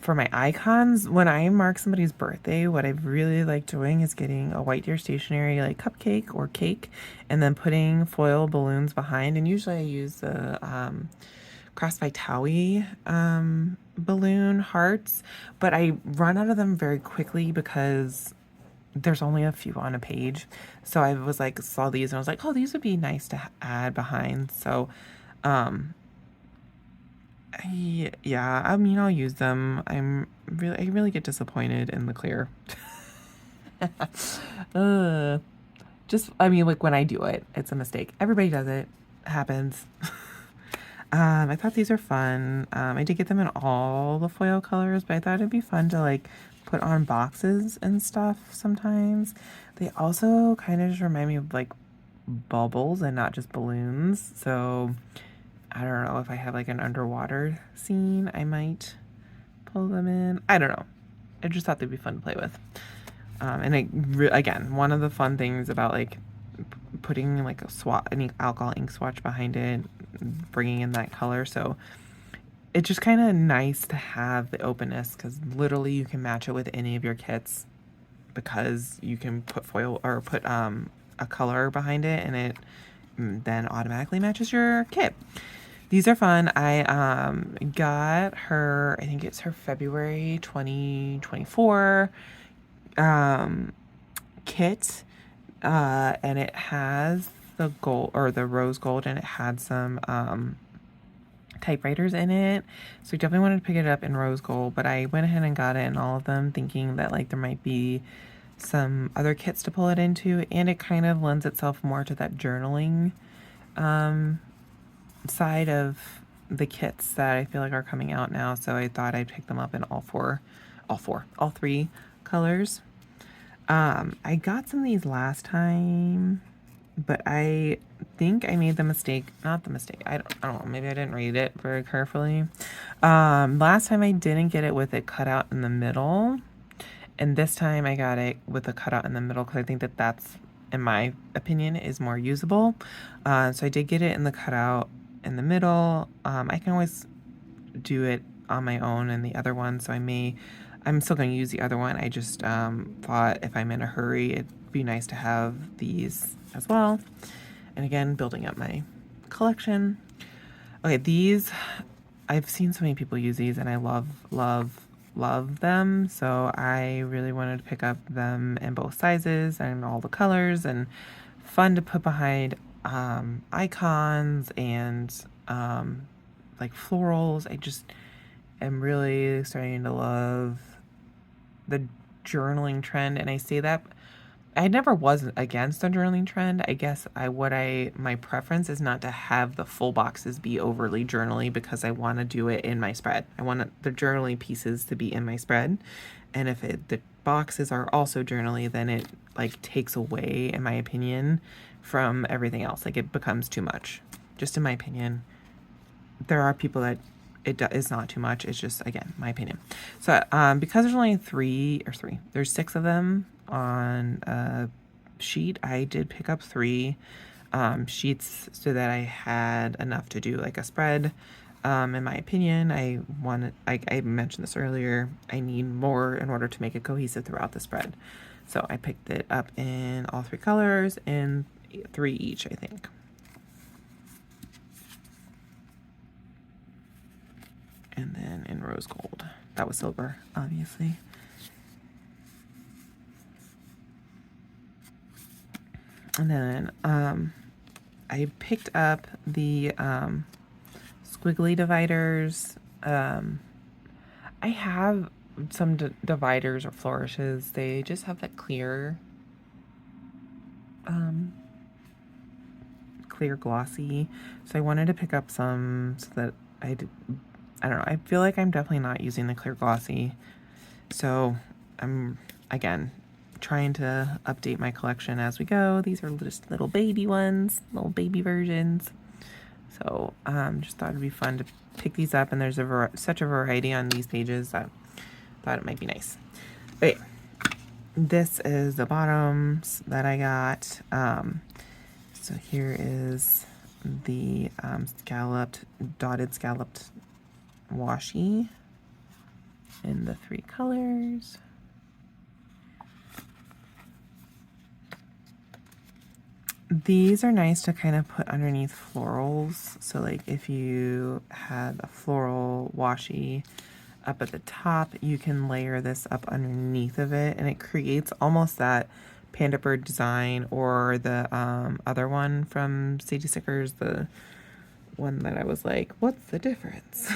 for my icons. When I mark somebody's birthday, what I really like doing is getting a white deer stationery like cupcake or cake and then putting foil balloons behind. And usually I use the Cross by Towie balloon hearts, but I run out of them very quickly because there's only a few on a page. So I was like, saw these and I was like, oh, these would be nice to add behind. So yeah, I mean, I'll use them. I really get disappointed in the clear. I mean, like when I do it, it's a mistake. Everybody does it. Happens. I thought these are fun. I did get them in all the foil colors, but I thought it'd be fun to like put on boxes and stuff sometimes. They also kind of just remind me of like bubbles and not just balloons. So I don't know if I have like an underwater scene, I might pull them in. I don't know. I just thought they'd be fun to play with. Again, one of the fun things about like putting like any alcohol ink swatch behind it, bringing in that color. So it's just kind of nice to have the openness because literally you can match it with any of your kits because you can put foil or put a color behind it and it then automatically matches your kit. These are fun. I got her, I think it's her February 2024 kit, and it has the gold or the rose gold, and it had some typewriters in it. So I definitely wanted to pick it up in rose gold, but I went ahead and got it in all of them thinking that like there might be some other kits to pull it into, and it kind of lends itself more to that journaling side of the kits that I feel like are coming out now. So I thought I'd pick them up in all three colors. I got some of these last time, but I think I made the mistake, not the mistake. I don't know. Maybe I didn't read it very carefully. Last time I didn't get it with it cut out in the middle. And this time I got it with a cutout in the middle because I think that that's, in my opinion, is more usable. So I did get it in the cutout in the middle. I can always do it on my own in the other one. So I'm still going to use the other one. I just thought if I'm in a hurry, it'd be nice to have these as well. And again, building up my collection. Okay, these, I've seen so many people use these and I love them. So I really wanted to pick up them in both sizes and all the colors, and fun to put behind icons and like florals. I just am really starting to love the journaling trend, and I say that I never was against the journaling trend. I guess my preference is not to have the full boxes be overly journaly because I want to do it in my spread. I want the journaling pieces to be in my spread, and if the boxes are also journaly, then it like takes away, in my opinion, from everything else. Like it becomes too much, just in my opinion. There are people that it's not too much. It's just, again, my opinion. So because there's only there's 6 of them on a sheet. I did pick up 3 sheets so that I had enough to do like a spread. In my opinion, I mentioned this earlier, I need more in order to make it cohesive throughout the spread. So I picked it up in all 3 colors and 3 each, I think. And then in rose gold. That was silver, obviously. And then I picked up the squiggly dividers. I have some dividers or flourishes. They just have that clear clear glossy. So I wanted to pick up some so that I don't know, I feel like I'm definitely not using the clear glossy. So I'm, again, trying to update my collection as we go. These are just little baby ones, little baby versions. So just thought it'd be fun to pick these up, and there's such a variety on these pages that I thought it might be nice. Okay, this is the bottoms that I got. So here is the dotted scalloped washi in the 3 colors. These are nice to kind of put underneath florals. So like if you had a floral washi up at the top, you can layer this up underneath of it, and it creates almost that Pandabird design, or the other one from Sadie Stickers, the one that I was like, what's the difference?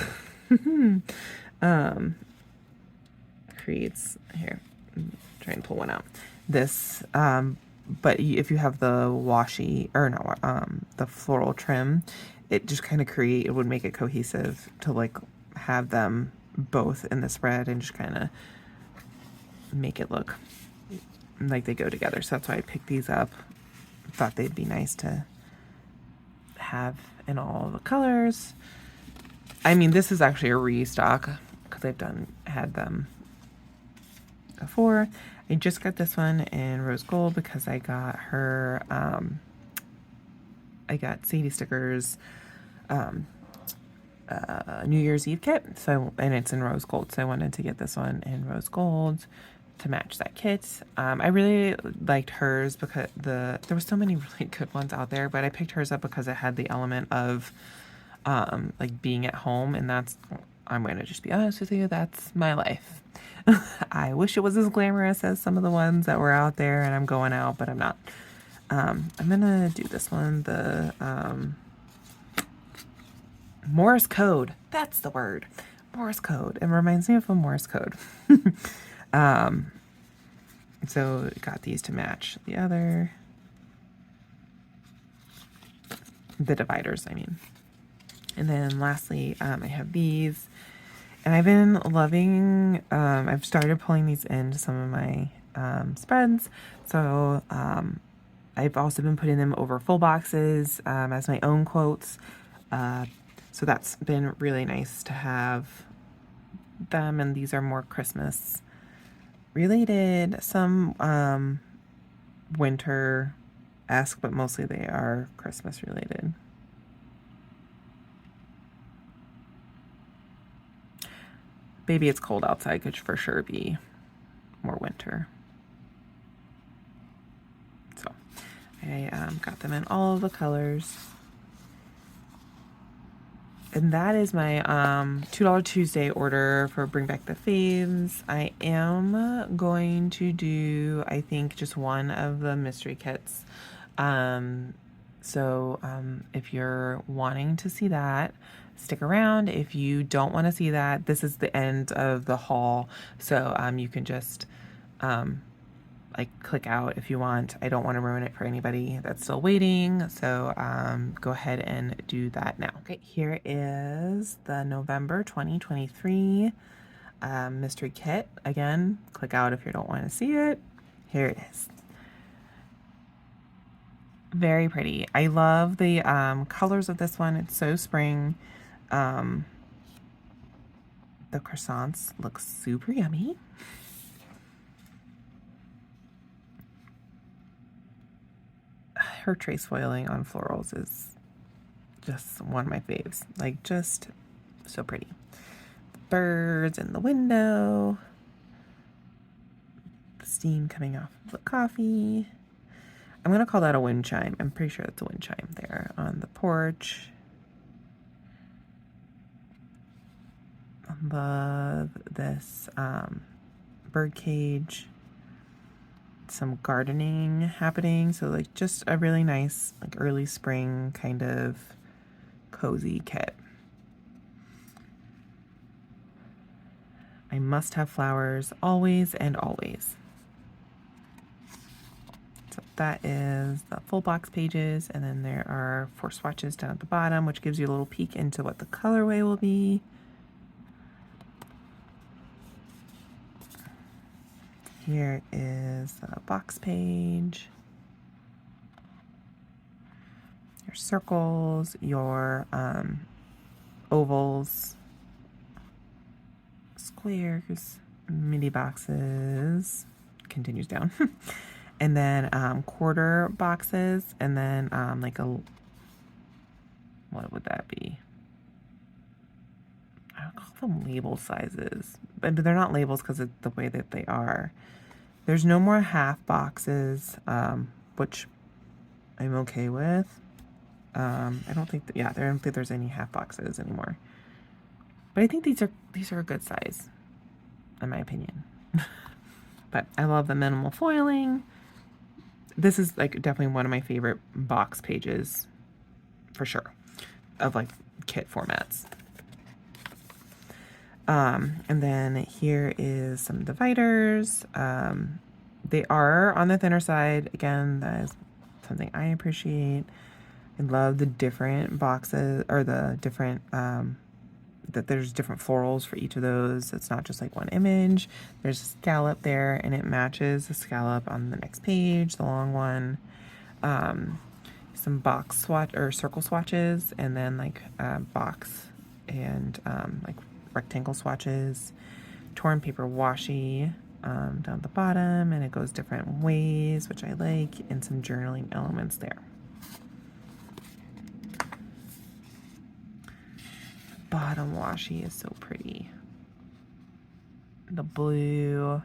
Creates, here, try and pull one out. This, but if you have the washi, or no, the floral trim, it just kind of it would make it cohesive to like have them both in the spread and just kind of make it look like they go together. So that's why I picked these up. Thought they'd be nice to have in all the colors. I mean, this is actually a restock because I've had them before. I just got this one in rose gold because I got her, I got Sadie Stickers New Year's Eve kit, and it's in rose gold, so I wanted to get this one in rose gold to match that kit. I really liked hers because there were so many really good ones out there, but I picked hers up because it had the element of like being at home, and I'm going to just be honest with you, that's my life. I wish it was as glamorous as some of the ones that were out there, and I'm going out, but I'm not. I'm gonna do this one, the Morse code. That's the word. Morse code. It reminds me of a Morse code. So got these to match the dividers, I mean. And then lastly, I have these, and I've been loving, I've started pulling these into some of my spreads. So I've also been putting them over full boxes as my own quotes. So that's been really nice to have them, and these are more Christmas related, some winter-esque, but mostly they are Christmas related. Baby, it's cold outside could for sure be more winter. So I got them in all of the colors. And that is my $2 Tuesday order for Bring Back the Faves. I am going to do, I think, just one of the mystery kits. So if you're wanting to see that, stick around. If you don't want to see that, this is the end of the haul. So you can just like click out if you want. I don't want to ruin it for anybody that's still waiting, so go ahead and do that now. Okay, here is the November 2023 mystery kit. Again, click out if you don't want to see it. Here it is. Very pretty. I love the colors of this one. It's so spring. The croissants look super yummy. Her trace foiling on florals is just one of my faves. Like, just so pretty. Birds in the window. The steam coming off of the coffee. I'm going to call that a wind chime. I'm pretty sure it's a wind chime there on the porch. I love this bird cage. Some gardening happening, so like just a really nice like early spring kind of cozy kit. I must have flowers always and always. So that is the full box pages, and then there are 4 swatches down at the bottom, which gives you a little peek into what the colorway will be. Here is the box page, your circles, your ovals, squares, mini boxes, continues down, and then quarter boxes, and then like a, what would that be? I would call them label sizes, but they're not labels because of the way that they are. There's no more half boxes, which I'm okay with. I don't think that, yeah, I don't think there's any half boxes anymore. But I think these are a good size, in my opinion. But I love the minimal foiling. This is like definitely one of my favorite box pages, for sure, of like kit formats. And then here is some dividers. They are on the thinner side. Again, that is something I appreciate. I love the different boxes, or the different, that there's different florals for each of those. It's not just like one image. There's a scallop there, and it matches the scallop on the next page, the long one. Some box swatch or circle swatches, and then like box and like rectangle swatches, torn paper washi down at the bottom, and it goes different ways, which I like, and some journaling elements there. Bottom washi is so pretty. The blue,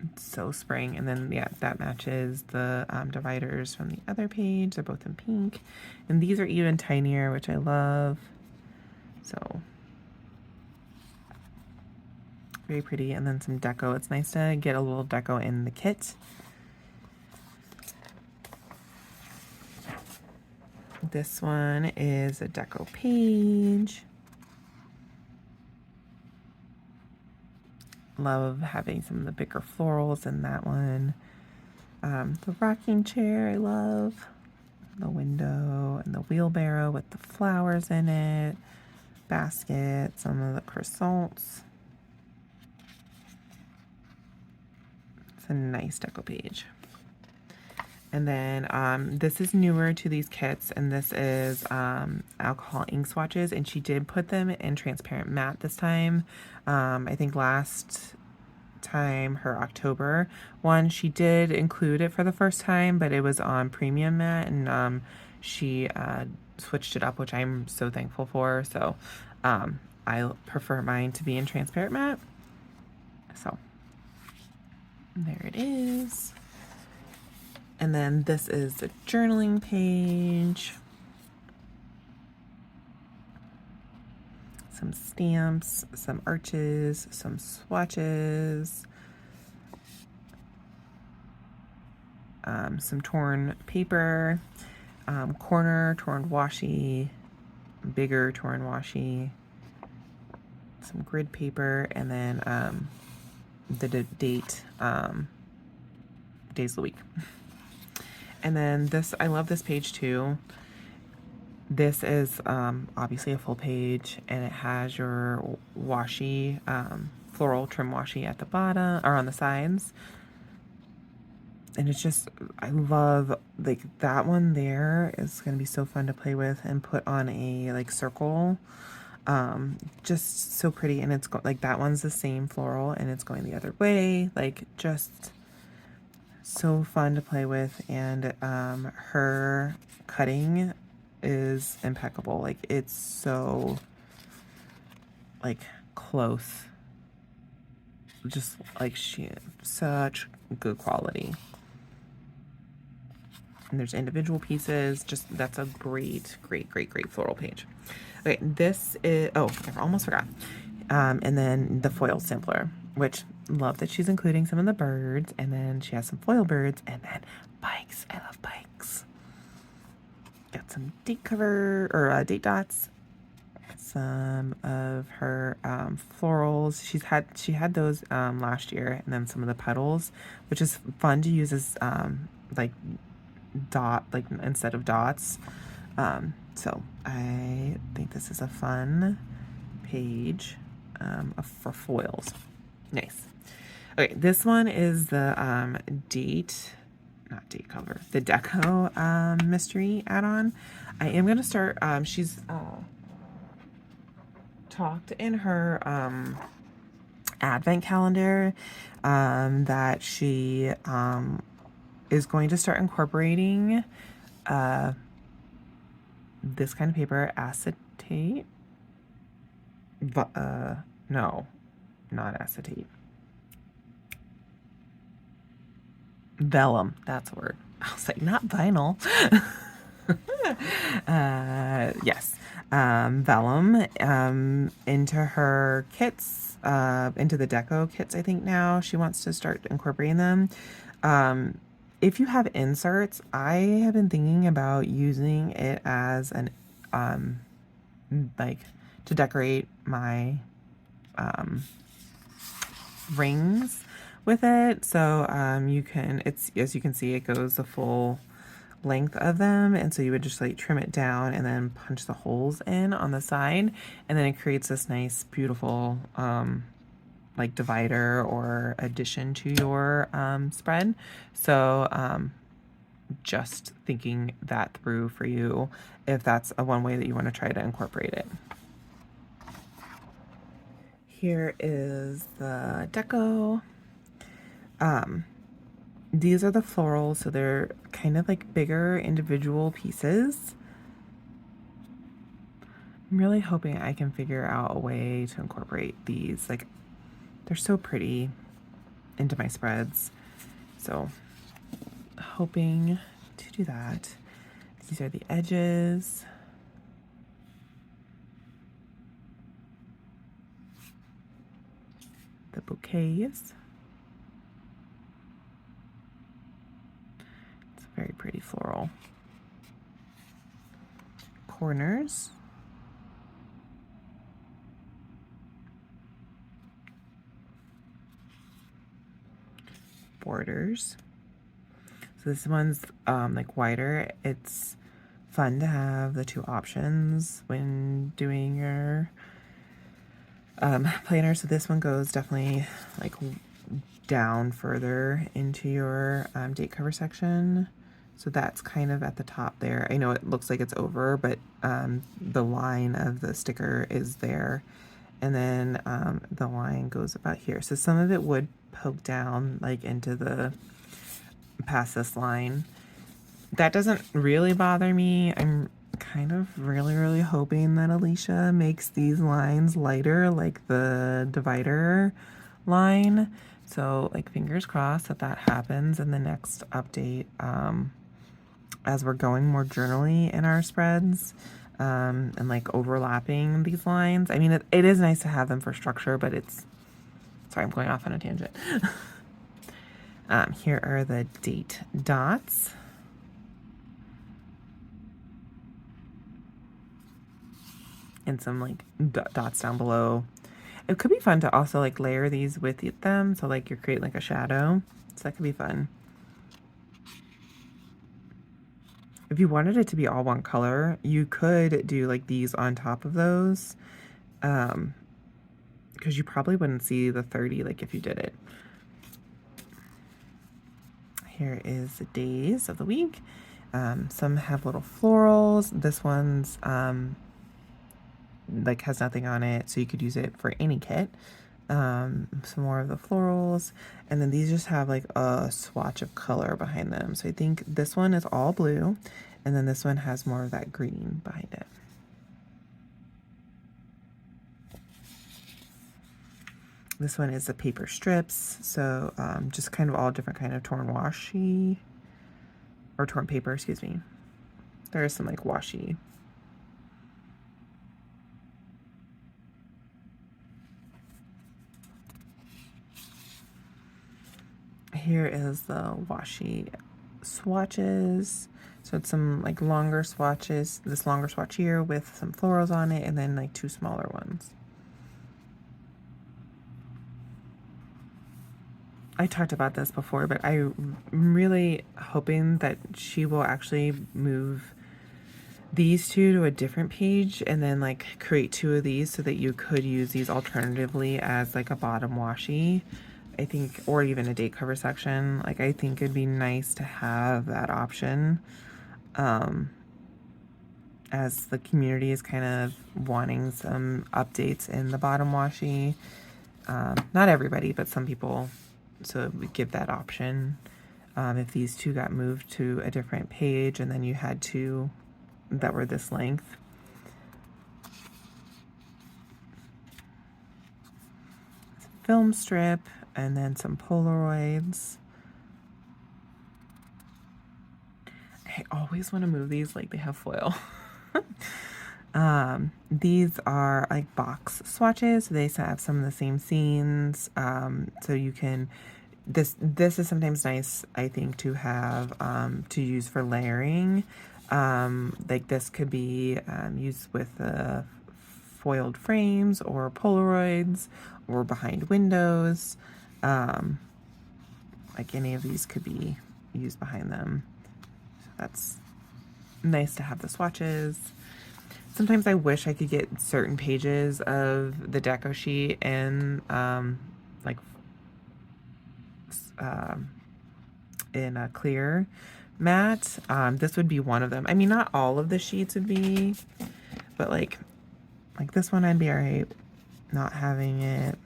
it's so spring, and then yeah, that matches the dividers from the other page. They're both in pink, and these are even tinier, which I love. So very pretty. And then some deco. It's nice to get a little deco in the kit. This one is a deco page. Love having some of the bigger florals in that one. The rocking chair, I love. The window and the wheelbarrow with the flowers in it. Basket, some of the croissants. It's a nice deco page. And then this is newer to these kits, and this is alcohol ink swatches, and she did put them in transparent matte this time. I think last time, her October one, she did include it for the first time, but it was on premium matte, and she switched it up, which I'm so thankful for. So I prefer mine to be in transparent matte. So there it is. And then this is the journaling page. Some stamps, some arches, some swatches, some torn paper, corner torn washi, bigger torn washi, some grid paper, and then the date, days of the week. And then this, I love this page too. This is obviously a full page, and it has your washi, floral trim washi at the bottom, or on the sides. And it's just, I love, like, that one there is going to be so fun to play with and put on a, like, circle. Just so pretty. And it's like, that one's the same floral, and it's going the other way. Like, just so fun to play with. And her cutting is impeccable. Like, it's so, like, close. Just like, such good quality. And there's individual pieces. Just, that's a great floral page. Okay, this is, oh, I almost forgot. And then the foil sampler, which, love that she's including some of the birds, and then she has some foil birds, and then bikes. I love bikes. Got some date cover, or date dots. some of her florals. She had those last year, and then some of the petals, which is fun to use as like instead of dots. So I think this is a fun page for foils. Nice. Okay, this one is the not date cover, the deco mystery add-on. I am going to start, she's talked in her advent calendar that she is going to start incorporating this kind of paper, acetate. No, not acetate. Vellum, that's a word. I was like, not vinyl. Yes. Vellum into her kits, into the deco kits, I think now. She wants to start incorporating them. If you have inserts, I have been thinking about using it as an, like, to decorate my rings with it. So you can, it's, as you can see, it goes the full length of them, and so you would just like trim it down and then punch the holes in on the side, and then it creates this nice beautiful like divider or addition to your spread. So just thinking that through for you, if that's one way that you want to try to incorporate it. Here is the deco. These are the florals, so they're kind of like bigger individual pieces. I'm really hoping I can figure out a way to incorporate these. Like, they're so pretty into my spreads. So, hoping to do that. These are the edges. The bouquets. Very pretty floral. Corners. Borders. So this one's like wider. It's fun to have the two options when doing your planner. So this one goes definitely like down further into your date cover section. So that's kind of at the top there. I know it looks like it's over, but the line of the sticker is there. And then the line goes about here. So some of it would poke down like into the, past this line. That doesn't really bother me. I'm kind of really hoping that Alicia makes these lines lighter, like the divider line. So like fingers crossed that that happens in the next update, as we're going more journally in our spreads, and like overlapping these lines. I mean, it is nice to have them for structure, but it's, sorry, I'm going off on a tangent. Here are the date dots. And some like dots down below. It could be fun to also like layer these with them, so like you're creating like a shadow. So that could be fun. If you wanted it to be all one color, you could do like these on top of those, because you probably wouldn't see the 30 like if you did it. Here is the days of the week. Some have little florals. This one's like has nothing on it, so you could use it for any kit. Some more of the florals, and then these just have like a swatch of color behind them. So I think this one is all blue, and then this one has more of that green behind it. This one is the paper strips, so just kind of all different kind of torn washi, or torn paper, excuse me. There is some like washi. Here is the washi swatches. So it's some like longer swatches, this longer swatch here with some florals on it, and then like 2 smaller ones. I talked about this before, but I'm really hoping that she will actually move these 2 to a different page and then like create 2 of these so that you could use these alternatively as like a bottom washi. I think, or even a date cover section. Like, I think it'd be nice to have that option, as the community is kind of wanting some updates in the bottom washi. Not everybody, but some people. So we give that option. If these 2 got moved to a different page and then you had 2 that were this length. Film strip and then some Polaroids. I always want to move these like they have foil. These are like box swatches. So they have some of the same scenes. So you can, this is sometimes nice, I think, to have to use for layering. Like this could be used with foiled frames or Polaroids or behind windows. Like any of these could be used behind them. So that's nice to have the swatches. Sometimes I wish I could get certain pages of the deco sheet in like in a clear matte. This would be one of them. I mean, not all of the sheets would be, but like this one I'd be alright not having it.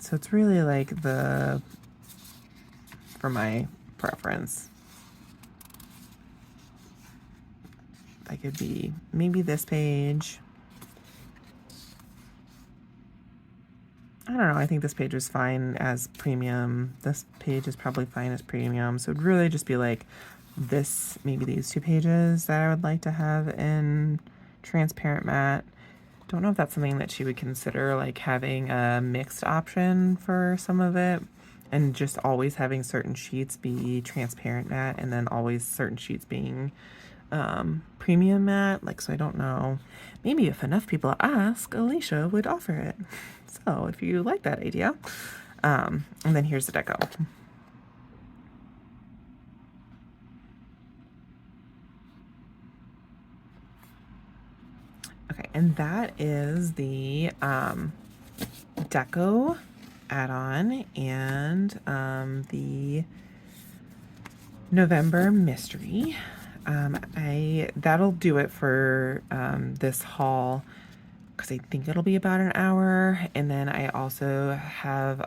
So it's really like for my preference. I could be maybe this page. I don't know, I think this page is fine as premium. This page is probably fine as premium. So it'd really just be like this, maybe these 2 pages that I would like to have in transparent matte. Don't know if that's something that she would consider, like having a mixed option for some of it, and just always having certain sheets be transparent matte and then always certain sheets being premium matte. Like, so I don't know, maybe if enough people ask, Alicia would offer it. So if you like that idea. And then here's the deco. Okay, and that is the deco add-on and the November mystery. That'll do it for this haul, because I think it'll be about an hour. And then I also have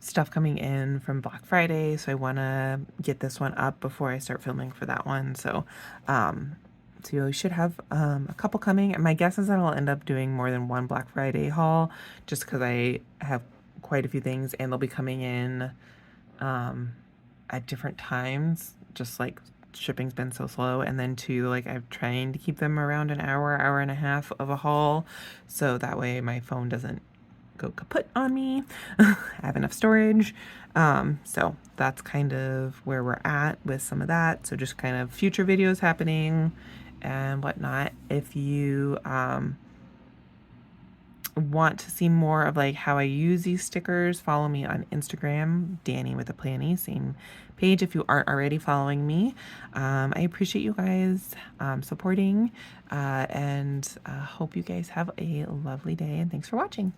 stuff coming in from Black Friday, so I want to get this one up before I start filming for that one. So so you should have a couple coming. And my guess is that I'll end up doing more than one Black Friday haul, just because I have quite a few things and they'll be coming in at different times, just like shipping's been so slow. And then too, like, I'm trying to keep them around an hour and a half of a haul, so that way my phone doesn't go kaput on me. I have enough storage. So that's kind of where we're at with some of that. So just kind of future videos happening and whatnot. If you want to see more of like how I use these stickers, follow me on Instagram, Danny with a Planny, same page if you aren't already following me. I appreciate you guys supporting, and hope you guys have a lovely day, and thanks for watching.